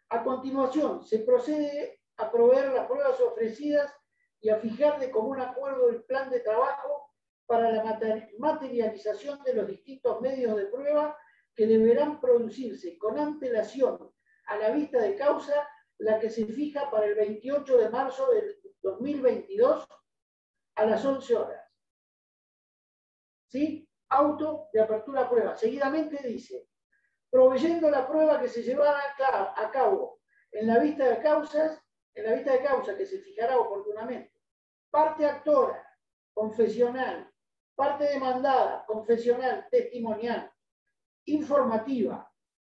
A continuación, se procede a proveer las pruebas ofrecidas y a fijar de común acuerdo el plan de trabajo para la materialización de los distintos medios de prueba que deberán producirse con antelación a la vista de causa, la que se fija para el 28 de marzo del 2022 a las 11 horas. ¿Sí? Auto de apertura a prueba. Seguidamente dice: proveyendo la prueba que se llevará a cabo en la vista de causa que se fijará oportunamente. Parte actora, confesional, parte demandada, confesional, testimonial, informativa,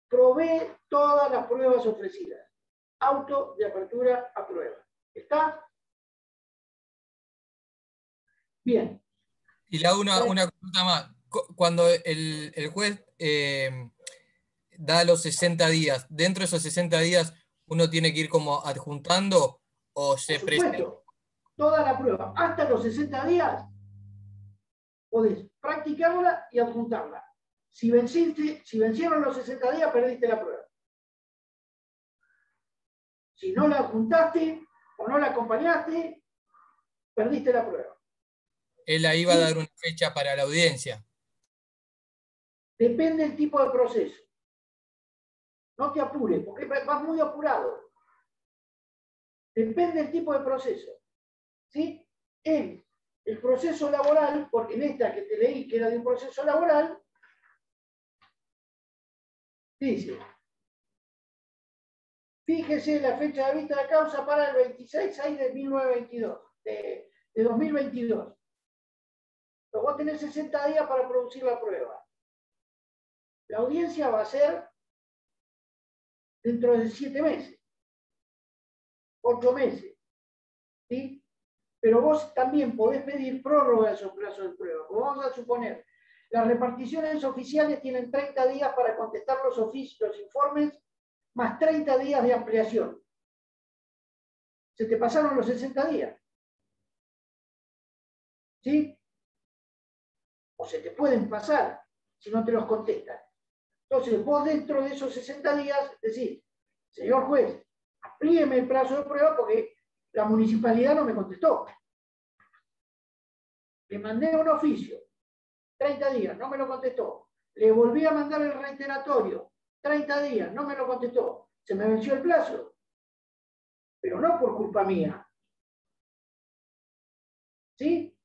provee todas las pruebas ofrecidas. Auto de apertura a prueba. ¿Está? Bien. Y le hago una consulta más. Cuando el juez da los 60 días, dentro de esos 60 días uno tiene que ir como adjuntando o se Por supuesto, toda la prueba, hasta los 60 días, podés practicarla y adjuntarla. Si vencieron los 60 días, perdiste la prueba. Si no la adjuntaste o no la acompañaste, perdiste la prueba. Él ahí va a dar una fecha para la audiencia. Depende del tipo de proceso. No te apures, porque vas muy apurado. Depende del tipo de proceso. ¿Sí? En el proceso laboral, porque en esta que te leí, que era de un proceso laboral, dice: fíjese la fecha de vista de causa para el 26/6 de 1922, de 2022. Pero vos tenés 60 días para producir la prueba. La audiencia va a ser dentro de 7 meses, 8 meses. ¿Sí? Pero vos también podés pedir prórroga de esos plazos de prueba. Como vamos a suponer, las reparticiones oficiales tienen 30 días para contestar los oficios, los informes, más 30 días de ampliación. Se te pasaron los 60 días. ¿Sí? O se te pueden pasar si no te los contestan. Entonces, vos dentro de esos 60 días decís: señor juez, amplíeme el plazo de prueba porque la municipalidad no me contestó. Le mandé un oficio, 30 días, no me lo contestó. Le volví a mandar el reiteratorio, 30 días, no me lo contestó. Se me venció el plazo. Pero no por culpa mía. ¿Sí?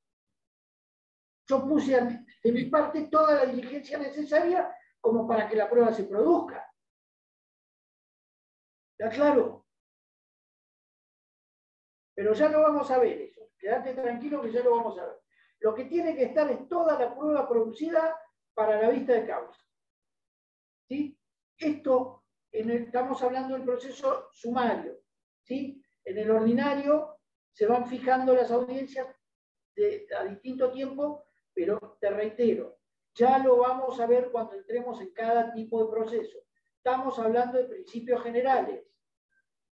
Yo puse de mi parte toda la diligencia necesaria como para que la prueba se produzca. ¿Está claro? Pero ya lo vamos a ver eso. Quédate tranquilo que ya lo vamos a ver. Lo que tiene que estar es toda la prueba producida para la vista de causa. ¿Sí? Esto, estamos hablando del proceso sumario. ¿Sí? En el ordinario se van fijando las audiencias a distinto tiempo, pero te reitero, ya lo vamos a ver cuando entremos en cada tipo de proceso. Estamos hablando de principios generales.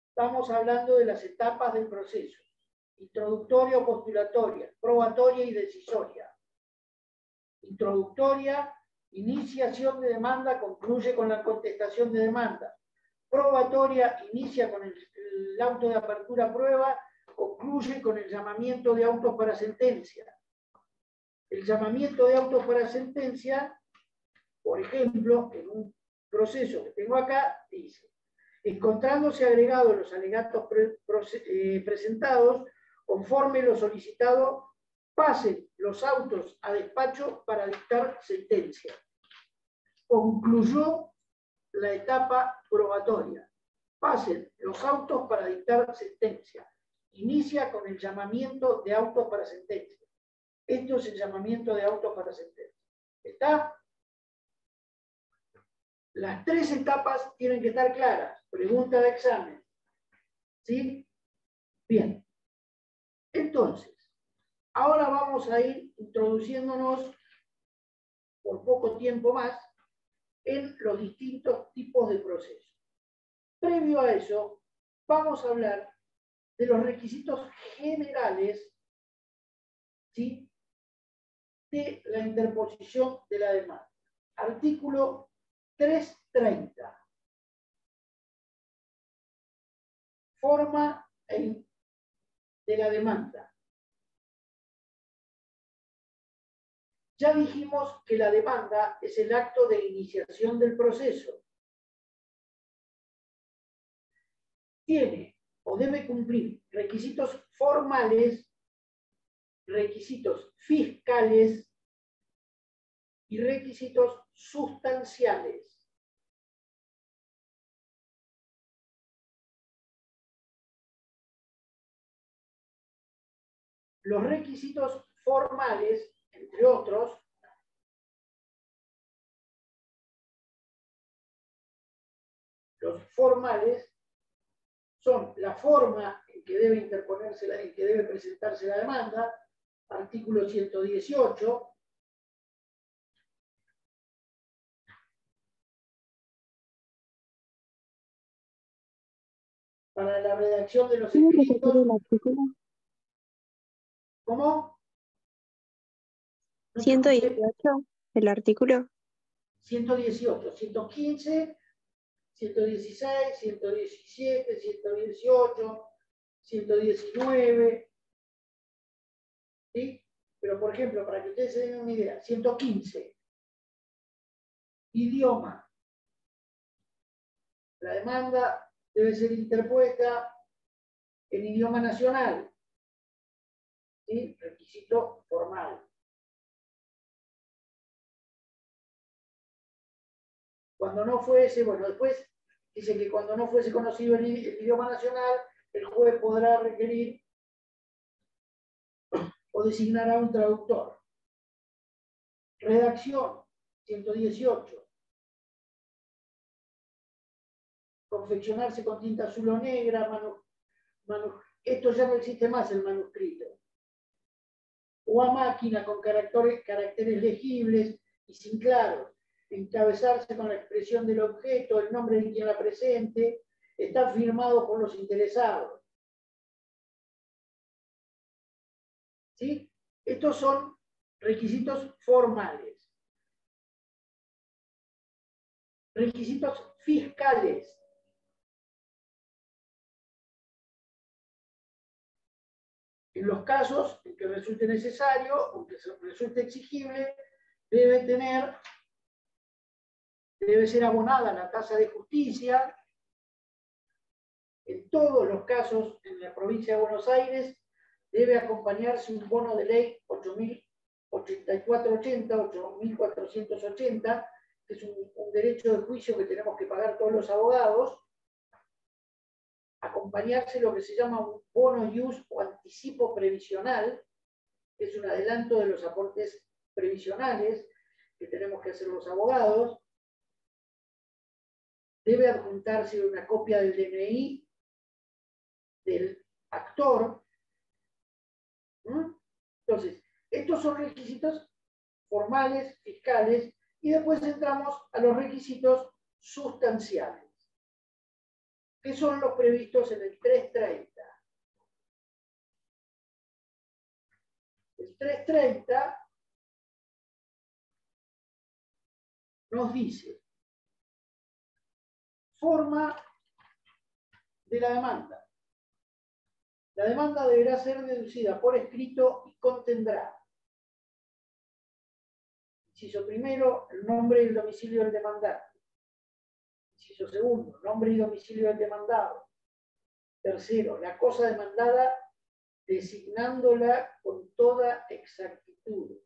Estamos hablando de las etapas del proceso: introductoria o postulatoria, probatoria y decisoria. Introductoria iniciación de demanda, concluye con la contestación de demanda. Probatoria, inicia con el auto de apertura a prueba, concluye con el llamamiento de autos para sentencia. El llamamiento de autos para sentencia, por ejemplo, en un proceso que tengo acá, dice: encontrándose agregados los alegatos presentados, conforme lo solicitado, pasen los autos a despacho para dictar sentencia. Concluyó la etapa probatoria. Pasen los autos para dictar sentencia. Inicia con el llamamiento de autos para sentencia. Esto es el llamamiento de autos para sentencia. ¿Está? Las tres etapas tienen que estar claras. Pregunta de examen. ¿Sí? Bien. Entonces, ahora vamos a ir introduciéndonos por poco tiempo más en los distintos tipos de procesos. Previo a eso, vamos a hablar de los requisitos generales, ¿sí?, de la interposición de la demanda. Artículo 330. Forma de la demanda. Ya dijimos que la demanda es el acto de iniciación del proceso. Tiene o debe cumplir requisitos formales, requisitos fiscales y requisitos sustanciales. Los requisitos formales, entre otros, los formales son la forma en que debe interponerse, en que debe presentarse la demanda, artículo 118, para la redacción de los ¿Puedo repetir escritos. el artículo? ¿Cómo? No te escuché. 118, el artículo. 118, 115, 116, 117, 118, 119, ¿sí? Pero, por ejemplo, para que ustedes se den una idea, 115, idioma. La demanda debe ser interpuesta en idioma nacional, ¿sí? Requisito formal. Cuando no fuese, bueno, después dice que cuando no fuese conocido el idioma nacional, el juez podrá requerir o designar a un traductor. Redacción, 118. Confeccionarse con tinta azul o negra, esto ya no existe más, el manuscrito. O a máquina con caracteres legibles y sin claros. Encabezarse con la expresión del objeto, el nombre de quien la presente, está firmado por los interesados. ¿Sí? Estos son requisitos formales. Requisitos fiscales. En los casos en que resulte necesario o que resulte exigible, debe ser abonada la tasa de justicia. En todos los casos, en la provincia de Buenos Aires, debe acompañarse un bono de ley 8.480, que es un derecho de juicio que tenemos que pagar todos los abogados. Acompañarse lo que se llama un bono ius o anticipo previsional, que es un adelanto de los aportes previsionales que tenemos que hacer los abogados. Debe adjuntarse una copia del DNI del actor. Entonces, estos son requisitos formales, fiscales, y después entramos a los requisitos sustanciales, que son los previstos en el 330. El 330 nos dice forma de la demanda. La demanda deberá ser deducida por escrito y contendrá, inciso primero, el nombre y el domicilio del demandante. Inciso segundo, nombre y domicilio del demandado. Tercero, la cosa demandada designándola con toda exactitud.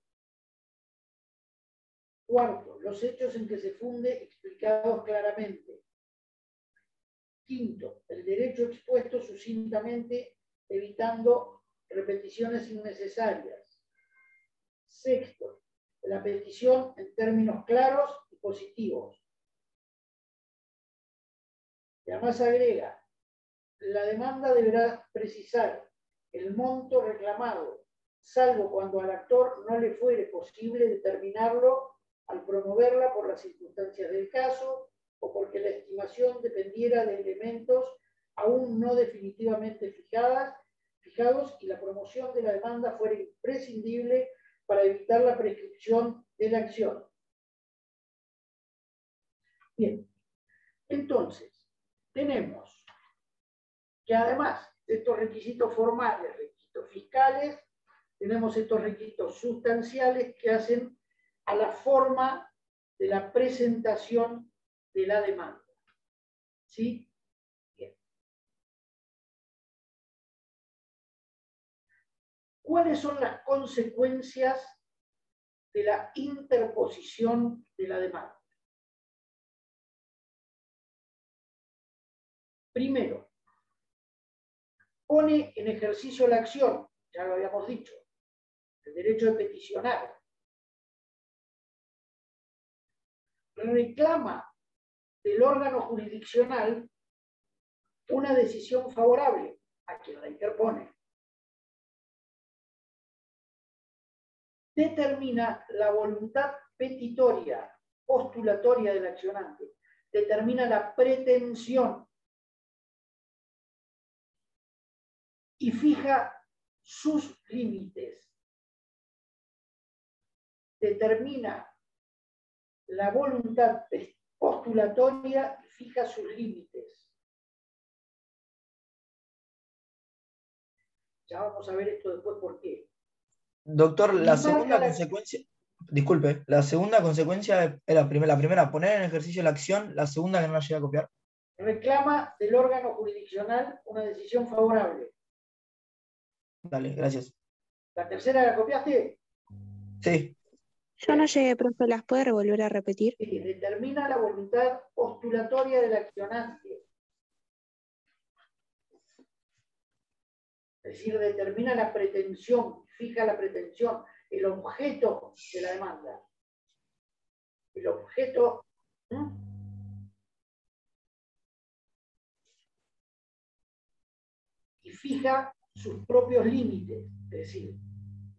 Cuarto, los hechos en que se funde explicados claramente. Quinto, el derecho expuesto sucintamente, evitando repeticiones innecesarias. Sexto, la petición en términos claros y positivos. Y además agrega, la demanda deberá precisar el monto reclamado, salvo cuando al actor no le fuere posible determinarlo al promoverla por las circunstancias del caso o porque la estimación dependiera de elementos aún no definitivamente fijados y la promoción de la demanda fuera imprescindible para evitar la prescripción de la acción. Bien, entonces, tenemos que además de estos requisitos formales, requisitos fiscales, tenemos estos requisitos sustanciales que hacen a la forma de la presentación de la demanda. ¿Sí? Bien. ¿Cuáles son las consecuencias de la interposición de la demanda? Primero, pone en ejercicio la acción, ya lo habíamos dicho, el derecho de peticionar. Reclama del órgano jurisdiccional una decisión favorable a quien la interpone. Determina la voluntad petitoria, postulatoria del accionante. Determina la pretensión. Y fija sus límites. Determina la voluntad postulatoria y fija sus límites. Ya vamos a ver esto después por qué. Doctor, la segunda consecuencia, disculpe, la segunda consecuencia era la primera, poner en ejercicio la acción, la segunda que no la llega a copiar. Reclama del órgano jurisdiccional una decisión favorable. Dale, gracias. ¿La tercera la copiaste? Sí. Yo no llegué, profe, ¿las puede volver a repetir? Sí, determina la voluntad postulatoria del accionante. Es decir, determina la pretensión, fija la pretensión, el objeto de la demanda. El objeto. Y fija sus propios límites. Es decir,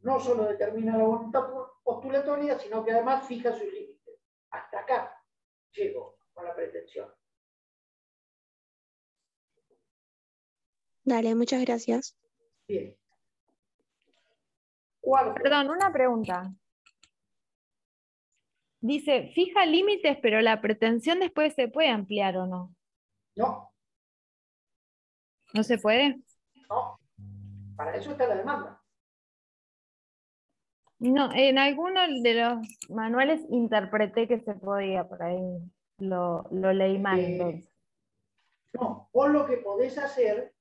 no solo determina la voluntad postulatoria, sino que además fija sus límites. Hasta acá llego con la pretensión. Dale, muchas gracias. Bien. Cuarto. Perdón, una pregunta. Dice, fija límites, pero la pretensión después se puede ampliar o no. No, ¿No se puede? no. Para eso está la demanda. No, en alguno de los manuales interpreté que se podía, por ahí lo leí mal entonces. No, vos lo que podés hacer,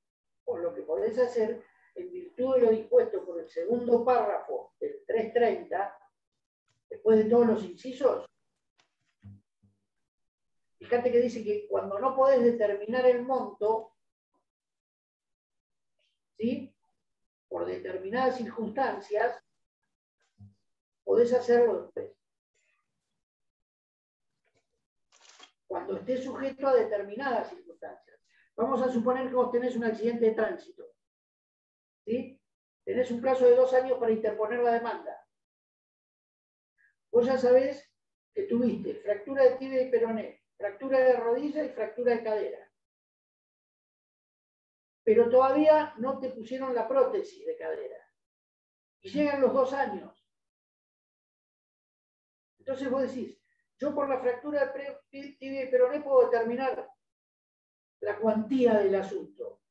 en virtud de lo dispuesto por el segundo párrafo del 330, después de todos los incisos, fíjate que dice que cuando no podés determinar el monto, ¿sí? Por determinadas circunstancias, podés hacerlo después. Cuando esté sujeto a determinadas circunstancias. Vamos a suponer que vos tenés un accidente de tránsito. ¿Sí? Tenés un plazo de 2 años para interponer la demanda. Vos ya sabés que tuviste fractura de tibia y peroné, fractura de rodilla y fractura de cadera. Pero todavía no te pusieron la prótesis de cadera. Y llegan los 2 años. Entonces vos decís, yo por la fractura de tibia y peroné puedo determinar la cuantía del asunto.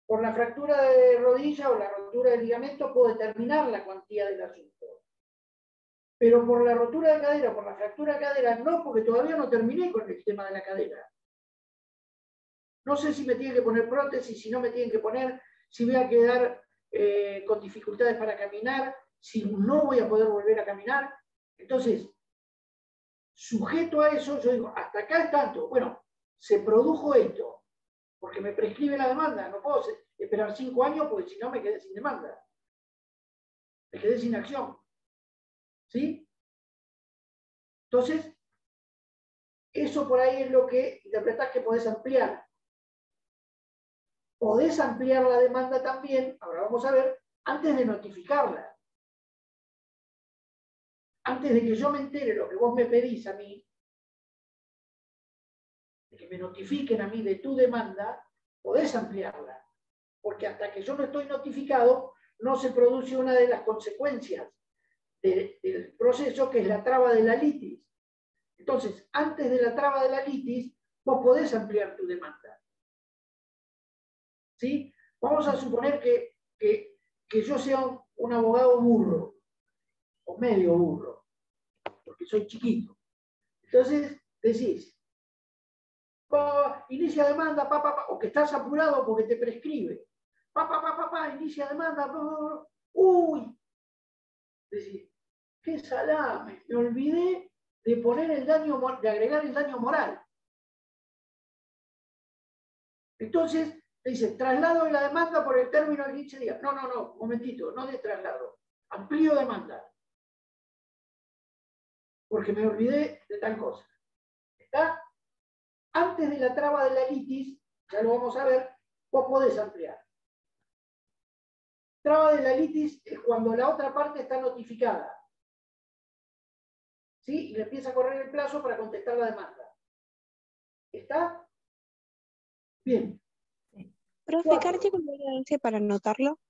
Por la fractura de rodilla o la rotura del ligamento puedo determinar la cuantía del asunto. Pero por la rotura de cadera, por la fractura de cadera, no, porque todavía no terminé con el tema de la cadera. No sé si me tienen que poner prótesis, si no me tienen que poner, si voy a quedar con dificultades para caminar, si no voy a poder volver a caminar. Entonces, sujeto a eso, yo digo, hasta acá es tanto. Bueno, se produjo esto, porque me prescribe la demanda. No puedo esperar 5 años, porque si no me quedé sin demanda. Me quedé sin acción. ¿Sí? Entonces, eso por ahí es lo que interpretás que podés ampliar. Podés ampliar la demanda también, ahora vamos a ver, antes de notificarla. Antes de que yo me entere lo que vos me pedís a mí, de que me notifiquen a mí de tu demanda, podés ampliarla. Porque hasta que yo no estoy notificado, no se produce una de las consecuencias del proceso, que es la traba de la litis. Entonces, antes de la traba de la litis, vos podés ampliar tu demanda. ¿Sí? Vamos a suponer que yo sea un abogado burro, o medio burro, porque soy chiquito. Entonces, decís, inicia demanda, o que estás apurado porque te prescribe. Inicia demanda, uy. Decís, qué salame, me olvidé de poner el daño, de agregar el daño moral. Entonces, te dice, traslado de la demanda por el término de 15 días. No, momentito, no de traslado. Amplío demanda. Porque me olvidé de tal cosa. ¿Está? Antes de la traba de la litis, ya lo vamos a ver, vos podés ampliar. Traba de la litis es cuando la otra parte está notificada. ¿Sí? Y le empieza a correr el plazo para contestar la demanda. ¿Está? Bien. Profe, ¿qué artículo era ese para anotarlo?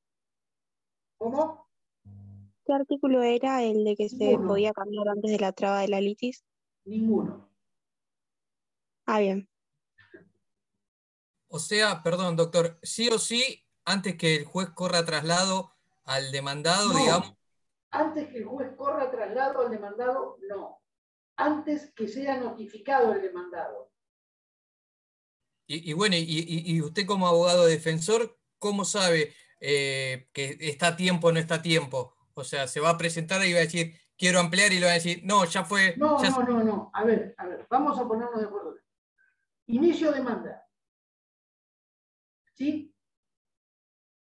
¿Cómo? ¿Qué artículo era el de que se Ninguno. podía cambiar antes de la traba de la litis? Ninguno. Ah, bien. O sea, perdón, doctor, sí o sí, antes que el juez corra traslado al demandado, No. digamos. Antes que el juez corra traslado al demandado, no. Antes que sea notificado el demandado. Y bueno, y usted como abogado defensor, ¿cómo sabe que está a tiempo o no está a tiempo? O sea, se va a presentar y va a decir, quiero ampliar, y le va a decir, no, ya fue. No. Ya A ver, vamos a ponernos de acuerdo. Inicio demanda. ¿Sí?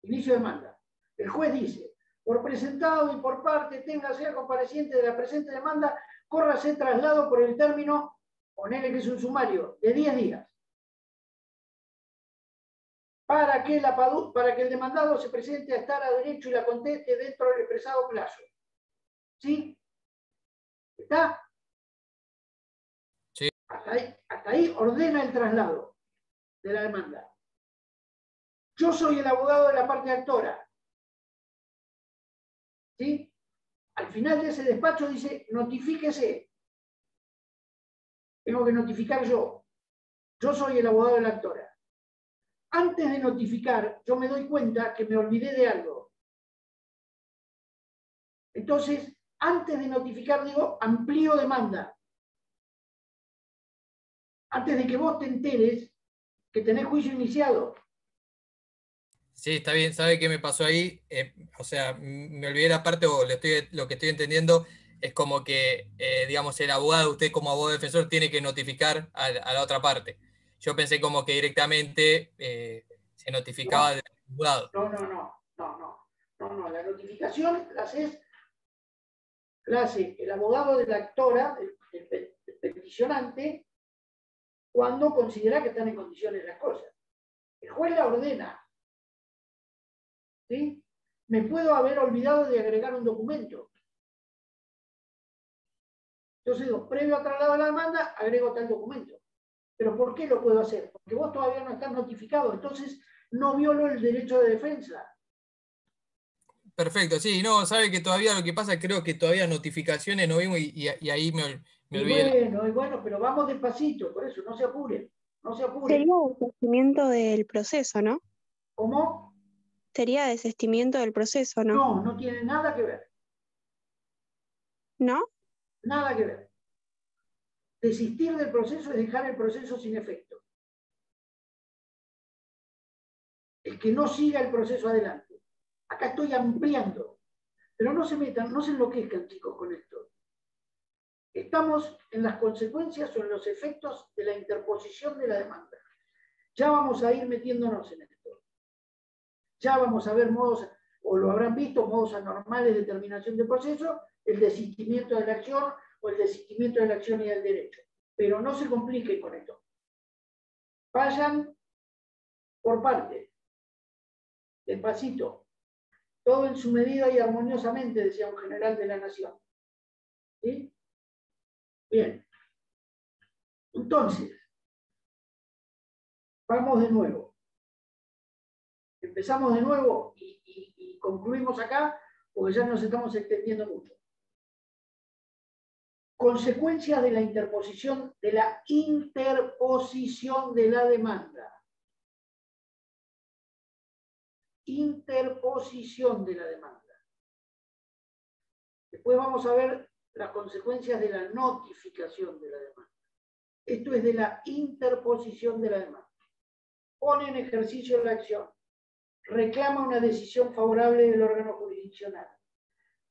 Inicio demanda. El juez dice, por presentado y por parte, téngase al compareciente de la presente demanda, córrase traslado por el término, ponele que es un sumario, de 10 días. Para que el demandado se presente a estar a derecho y la conteste dentro del expresado plazo. ¿Sí? ¿Está? Sí. Hasta ahí ordena el traslado de la demanda. Yo soy el abogado de la parte actora. ¿Sí? Al final de ese despacho dice, notifíquese. Tengo que notificar yo. Yo soy el abogado de la actora. Antes de notificar, yo me doy cuenta que me olvidé de algo. Entonces, antes de notificar, digo, amplío demanda. Antes de que vos te enteres que tenés juicio iniciado. Sí, está bien, ¿sabe qué me pasó ahí? O sea, me olvidé la parte, o lo que estoy entendiendo es como que, digamos, el abogado, usted como abogado defensor, tiene que notificar a la otra parte. Yo pensé como que directamente se notificaba del juzgado. No. La notificación la hace el abogado de la actora, el peticionante, cuando considera que están en condiciones las cosas. El juez la ordena. ¿Sí? Me puedo haber olvidado de agregar un documento. Entonces digo, previo a traslado de la demanda, agrego tal documento. ¿Pero por qué lo puedo hacer? Porque vos todavía no estás notificado, entonces no violo el derecho de defensa. Perfecto, sí, no, sabe que todavía lo que pasa, creo que todavía notificaciones no vimos y ahí me olvidé. Y bueno, pero vamos despacito, por eso, no se apuren, no se apuren. Sería desistimiento del proceso, ¿no? ¿Cómo? Sería desistimiento del proceso, ¿no? No, no tiene nada que ver, ¿No? nada que ver. Desistir del proceso es dejar el proceso sin efecto. El que no siga el proceso adelante. Acá estoy ampliando, pero no se metan, no se enloquezcan, chicos, con esto. Estamos en las consecuencias o en los efectos de la interposición de la demanda. Ya vamos a ir metiéndonos en esto. Ya vamos a ver modos, o lo habrán visto, modos anormales de terminación de proceso, el desistimiento de la acción o el desistimiento de la acción y del derecho. Pero no se compliquen con esto. Vayan por partes, despacito, todo en su medida y armoniosamente, decía un general de la nación. ¿Sí? Bien. Entonces, vamos de nuevo. Empezamos de nuevo y concluimos acá, porque ya nos estamos extendiendo mucho. Consecuencias de la interposición de la demanda. Interposición de la demanda. Después vamos a ver las consecuencias de la notificación de la demanda. Esto es de la interposición de la demanda. Pone en ejercicio la acción. Reclama una decisión favorable del órgano jurisdiccional.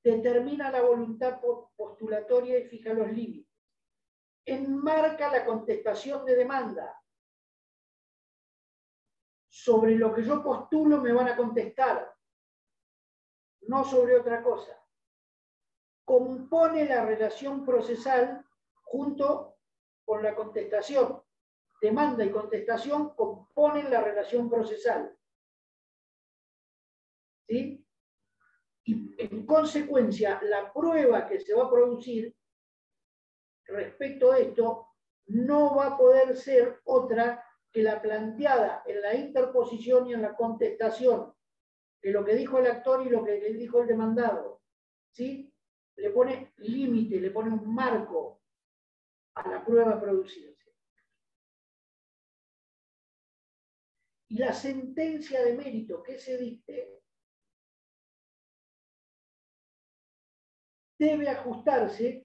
Determina la voluntad postulatoria y fija los límites. Enmarca la contestación de demanda. Sobre lo que yo postulo me van a contestar, no sobre otra cosa. Compone la relación procesal junto con la contestación. Demanda y contestación componen la relación procesal. ¿Sí? Y en consecuencia, la prueba que se va a producir respecto a esto no va a poder ser otra que la planteada en la interposición y en la contestación, que lo que dijo el actor y lo que le dijo el demandado. ¿Sí? Le pone límite, le pone un marco a la prueba a producirse. Y la sentencia de mérito que se dicte debe ajustarse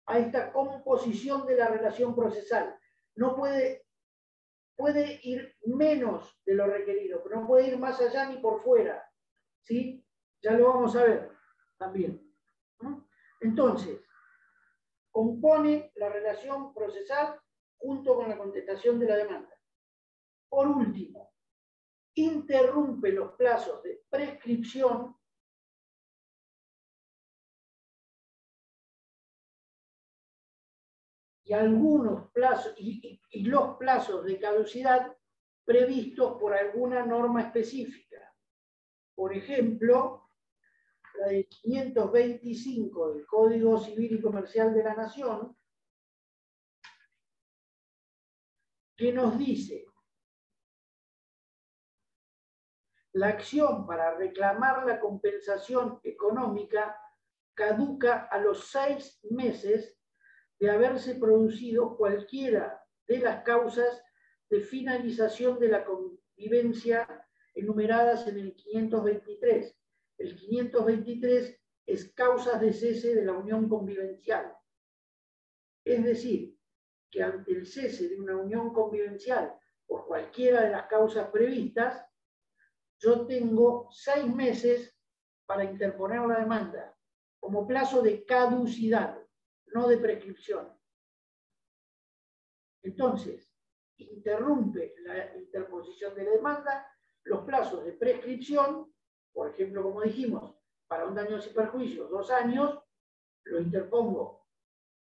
a esta composición de la relación procesal. No puede ir menos de lo requerido, pero no puede ir más allá ni por fuera. ¿Sí? Ya lo vamos a ver también. ¿No? Entonces, compone la relación procesal junto con la contestación de la demanda. Por último, interrumpe los plazos de prescripción y algunos plazos y los plazos de caducidad previstos por alguna norma específica. Por ejemplo, la de 525 del Código Civil y Comercial de la Nación, que nos dice: la acción para reclamar la compensación económica caduca a los 6 meses de haberse producido cualquiera de las causas de finalización de la convivencia enumeradas en el 523. El 523 es causas de cese de la unión convivencial. Es decir, que ante el cese de una unión convivencial por cualquiera de las causas previstas, yo tengo 6 meses para interponer la demanda como plazo de caducidad, no de prescripción. Entonces, interrumpe la interposición de la demanda los plazos de prescripción, por ejemplo, como dijimos, para un daños y perjuicios, 2 años, lo interpongo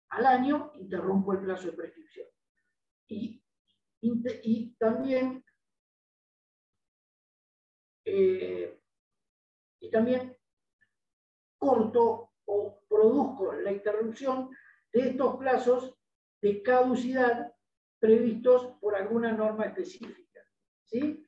al año, interrumpo el plazo de prescripción. Y también corto o produzco la interrupción de estos plazos de caducidad previstos por alguna norma específica. ¿Sí?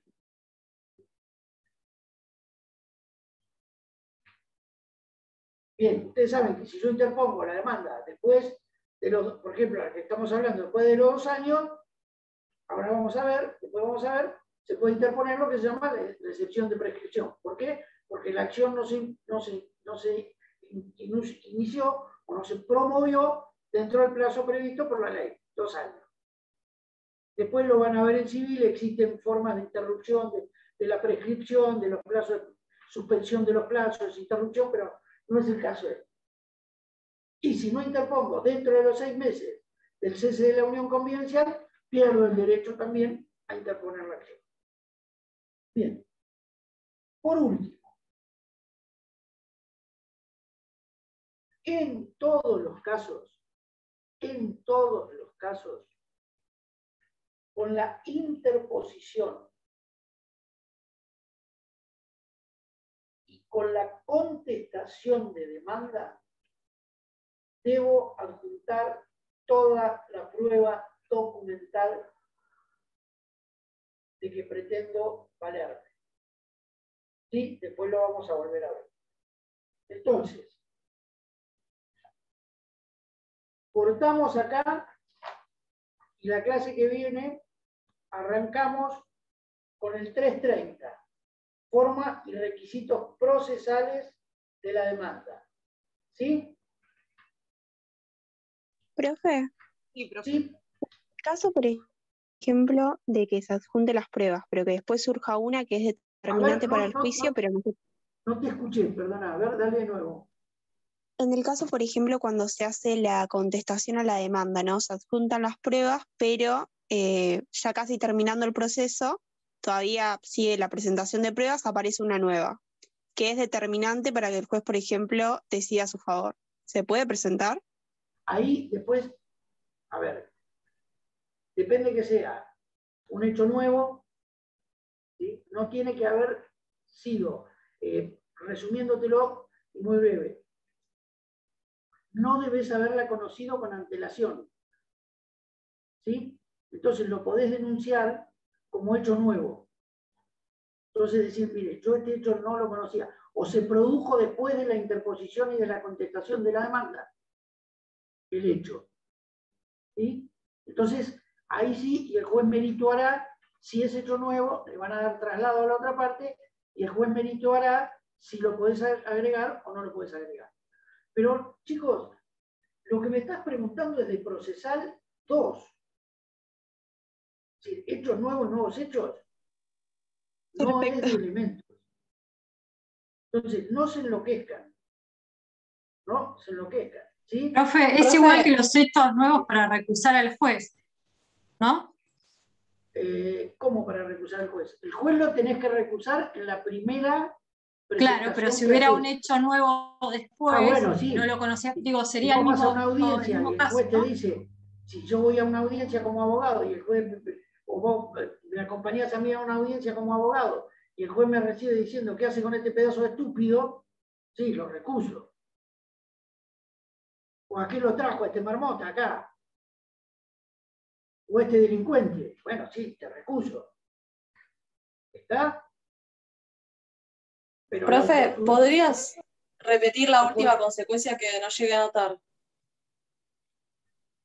Bien, ustedes saben que si yo interpongo la demanda después de los, por ejemplo, la que estamos hablando, después de los 2 años, ahora vamos a ver, después vamos a ver, se puede interponer lo que se llama la excepción de prescripción. ¿Por qué? Porque la acción no se inició o no se promovió dentro del plazo previsto por la ley, 2 años. Después lo van a ver en civil, existen formas de interrupción de la prescripción, de los plazos, suspensión de los plazos, interrupción, pero no es el caso de él. Y si no interpongo dentro de los 6 meses del cese de la unión convivencial, pierdo el derecho también a interponer la acción. Bien. Por último, en todos los casos, con la interposición y con la contestación de demanda, debo adjuntar toda la prueba documental de que pretendo valerme. ¿Sí? Después lo vamos a volver a ver. Entonces, cortamos acá y la clase que viene arrancamos con el 330, forma y requisitos procesales de la demanda. ¿Sí? Profe, Sí, profe. ¿Sí? caso, por ejemplo, de que se adjunten las pruebas, pero que después surja una que es determinante para el juicio, pero no. No te escuché, perdona, a ver, dale de nuevo. En el caso, por ejemplo, cuando se hace la contestación a la demanda, ¿no? Se adjuntan las pruebas, pero ya casi terminando el proceso, todavía sigue la presentación de pruebas, aparece una nueva, que es determinante para que el juez, por ejemplo, decida a su favor. ¿Se puede presentar? Ahí después, a ver, depende que sea un hecho nuevo, ¿sí? No tiene que haber sido, resumiéndotelo muy breve, no debes haberla conocido con antelación, ¿sí? Entonces lo podés denunciar como hecho nuevo. Entonces decir, mire, yo este hecho no lo conocía, o se produjo después de la interposición y de la contestación de la demanda, el hecho. ¿Sí? Entonces, ahí sí, y el juez merituará, si es hecho nuevo, le van a dar traslado a la otra parte, y el juez merituará si lo podés agregar o no lo podés agregar. Pero, chicos, lo que me estás preguntando es de procesal 2. Es decir, hechos nuevos, nuevos hechos. No es de elementos. Entonces, no se enloquezcan. No se enloquezcan. ¿Sí? Profe, es igual que los hechos nuevos para recusar al juez, ¿no? ¿Cómo para recusar al juez? El juez lo tenés que recusar en la primera presentación. Claro, pero si hubiera un hecho nuevo después, bueno, sí. no lo conocía, digo, Si sería vos el vas a mismo, una audiencia el mismo y el caso, juez te ¿no? dice, si yo voy a una audiencia como abogado y el juez, o vos me acompañás a mí a una audiencia como abogado y el juez me recibe diciendo, ¿qué hace con este pedazo de estúpido? Sí, lo recuso. ¿O a qué lo trajo este marmota acá? ¿O este delincuente? Bueno, sí, te recuso. ¿Está? Pero profe, ¿podrías repetir la última consecuencia que no llegué a notar?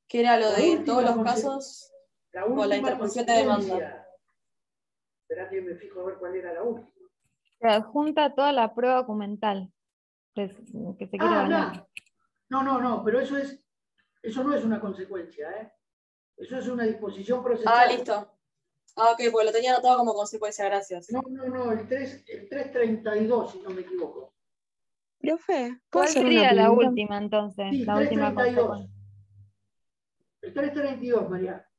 Que era lo de en todos los casos con la interposición de demanda. Esperá que me fijo a ver cuál era la última. Se adjunta toda la prueba documental que se quiere valer. No, pero eso no es una consecuencia, ¿eh? Eso es una disposición procesal. Listo. Ok, pues lo tenía anotado como consecuencia, gracias. No, el 332, si no me equivoco. Profe, ¿cuál sería la última entonces? Sí, la última 332. El 332, María.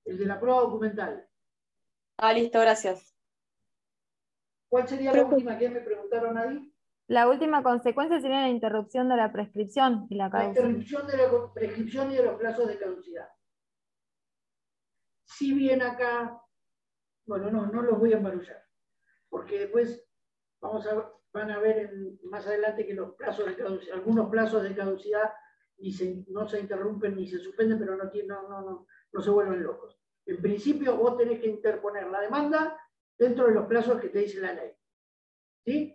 El de la prueba documental. Listo, gracias. ¿Cuál sería la última que me preguntaron ahí? La última consecuencia sería la interrupción de la prescripción y la caducidad. La interrupción de la prescripción y de los plazos de caducidad. Si bien acá, bueno, no los voy a embarullar, porque después van a ver más adelante que los plazos de caducidad, algunos plazos de caducidad no se interrumpen ni se suspenden, pero no se vuelven locos. En principio, vos tenés que interponer la demanda dentro de los plazos que te dice la ley. ¿Sí?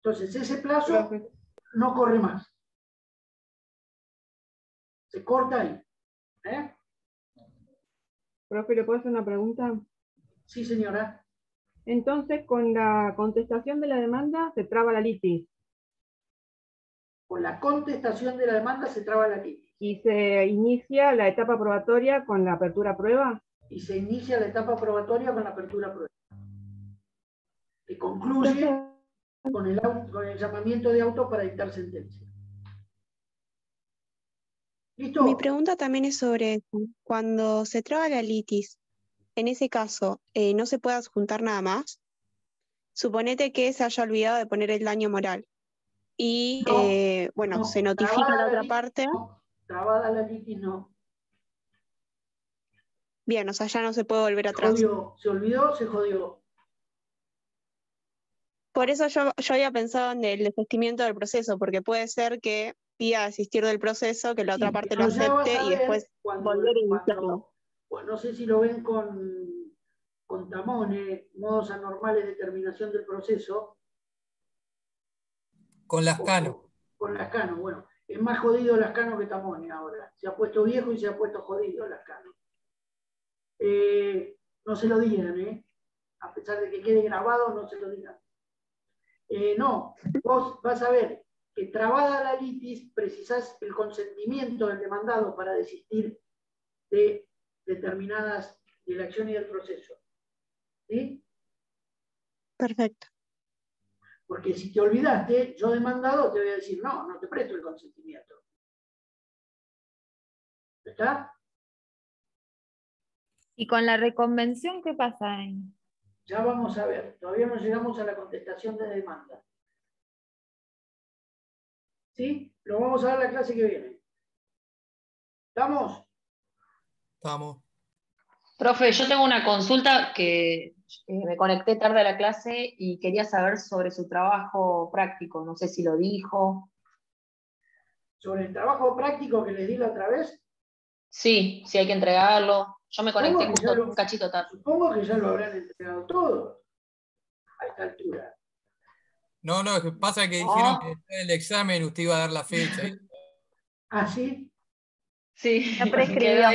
Entonces, ese plazo Profe, no corre más. Se corta ahí. profe, ¿le puedo hacer una pregunta? Sí, señora. Entonces, con la contestación de la demanda se traba la litis Con la contestación de la demanda se traba la litis. y se inicia la etapa probatoria con la apertura a prueba. Y se inicia la etapa probatoria con la apertura a prueba. Que concluye con el llamamiento de auto para dictar sentencia. ¿Listo? Mi pregunta también es sobre eso. Cuando se traba la litis, en ese caso, ¿no se puede adjuntar nada más? Suponete que se haya olvidado de poner el daño moral. Y, No, bueno, no, se notifica a trabada la la otra litis, parte. no. Trabada la litis, no. Bien, o sea, ya no se puede volver Se atrás. jodió, se olvidó, se jodió. Por eso yo había pensado en el desistimiento del proceso, porque puede ser que pida desistir del proceso, que la otra Sí, parte lo pero ya vas acepte a y ver después volver a iniciarlo. bueno, no sé si lo ven con Tamone, modos anormales de terminación del proceso. Con Lascano. Con Lascano, bueno. Es más jodido Lascano que Tamone ahora. Se ha puesto viejo y se ha puesto jodido Lascano. No se lo digan, a pesar de que quede grabado, no se lo digan. No, vos vas a ver que trabada la litis, precisás el consentimiento del demandado para desistir de determinadas de la acción y del proceso. ¿Sí? Perfecto. Porque si te olvidaste, yo demandado te voy a decir, no, no te presto el consentimiento. ¿Está? ¿Y con la reconvención qué pasa? Ya vamos a ver, todavía no llegamos a la contestación de demanda. ¿Sí? Lo vamos a ver la clase que viene. ¿Estamos? Estamos. Profe, yo tengo una consulta que me conecté tarde a la clase y quería saber sobre su trabajo práctico. No sé si lo dijo. Sobre el trabajo práctico que les di la otra vez. Sí, si hay que entregarlo. Yo me conecté justo un cachito tarde. Supongo que ya lo habrán entregado todo a esta altura. No, lo que pasa es que dijeron que después del examen usted iba a dar la fecha. ¿Ah, sí? Sí, Ya prescribió.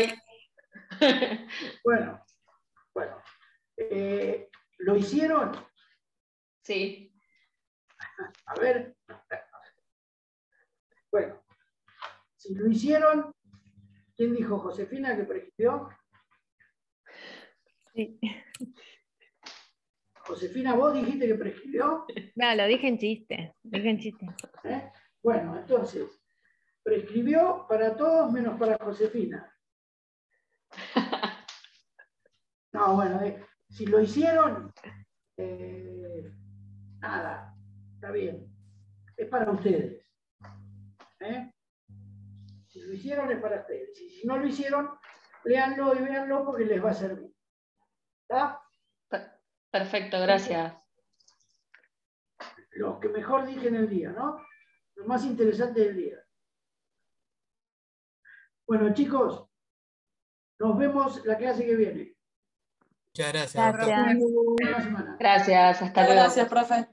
Bueno. ¿Lo hicieron? Sí. A ver. Bueno, si lo hicieron, ¿quién dijo? ¿Josefina que prescribió? Sí. Josefina, ¿vos dijiste que prescribió? No, lo dije en chiste. Bueno, entonces, prescribió para todos menos para Josefina. No, bueno, si lo hicieron, nada, está bien. Es para ustedes. Si lo hicieron, es para ustedes. Y si no lo hicieron, léanlo y véanlo porque les va a servir. ¿Está? Perfecto, gracias. Lo que mejor dije en el día, ¿no? Lo más interesante del día. Bueno, chicos, nos vemos la clase que viene. Muchas gracias, doctor. Buena semana. Gracias, hasta luego. Gracias, profe.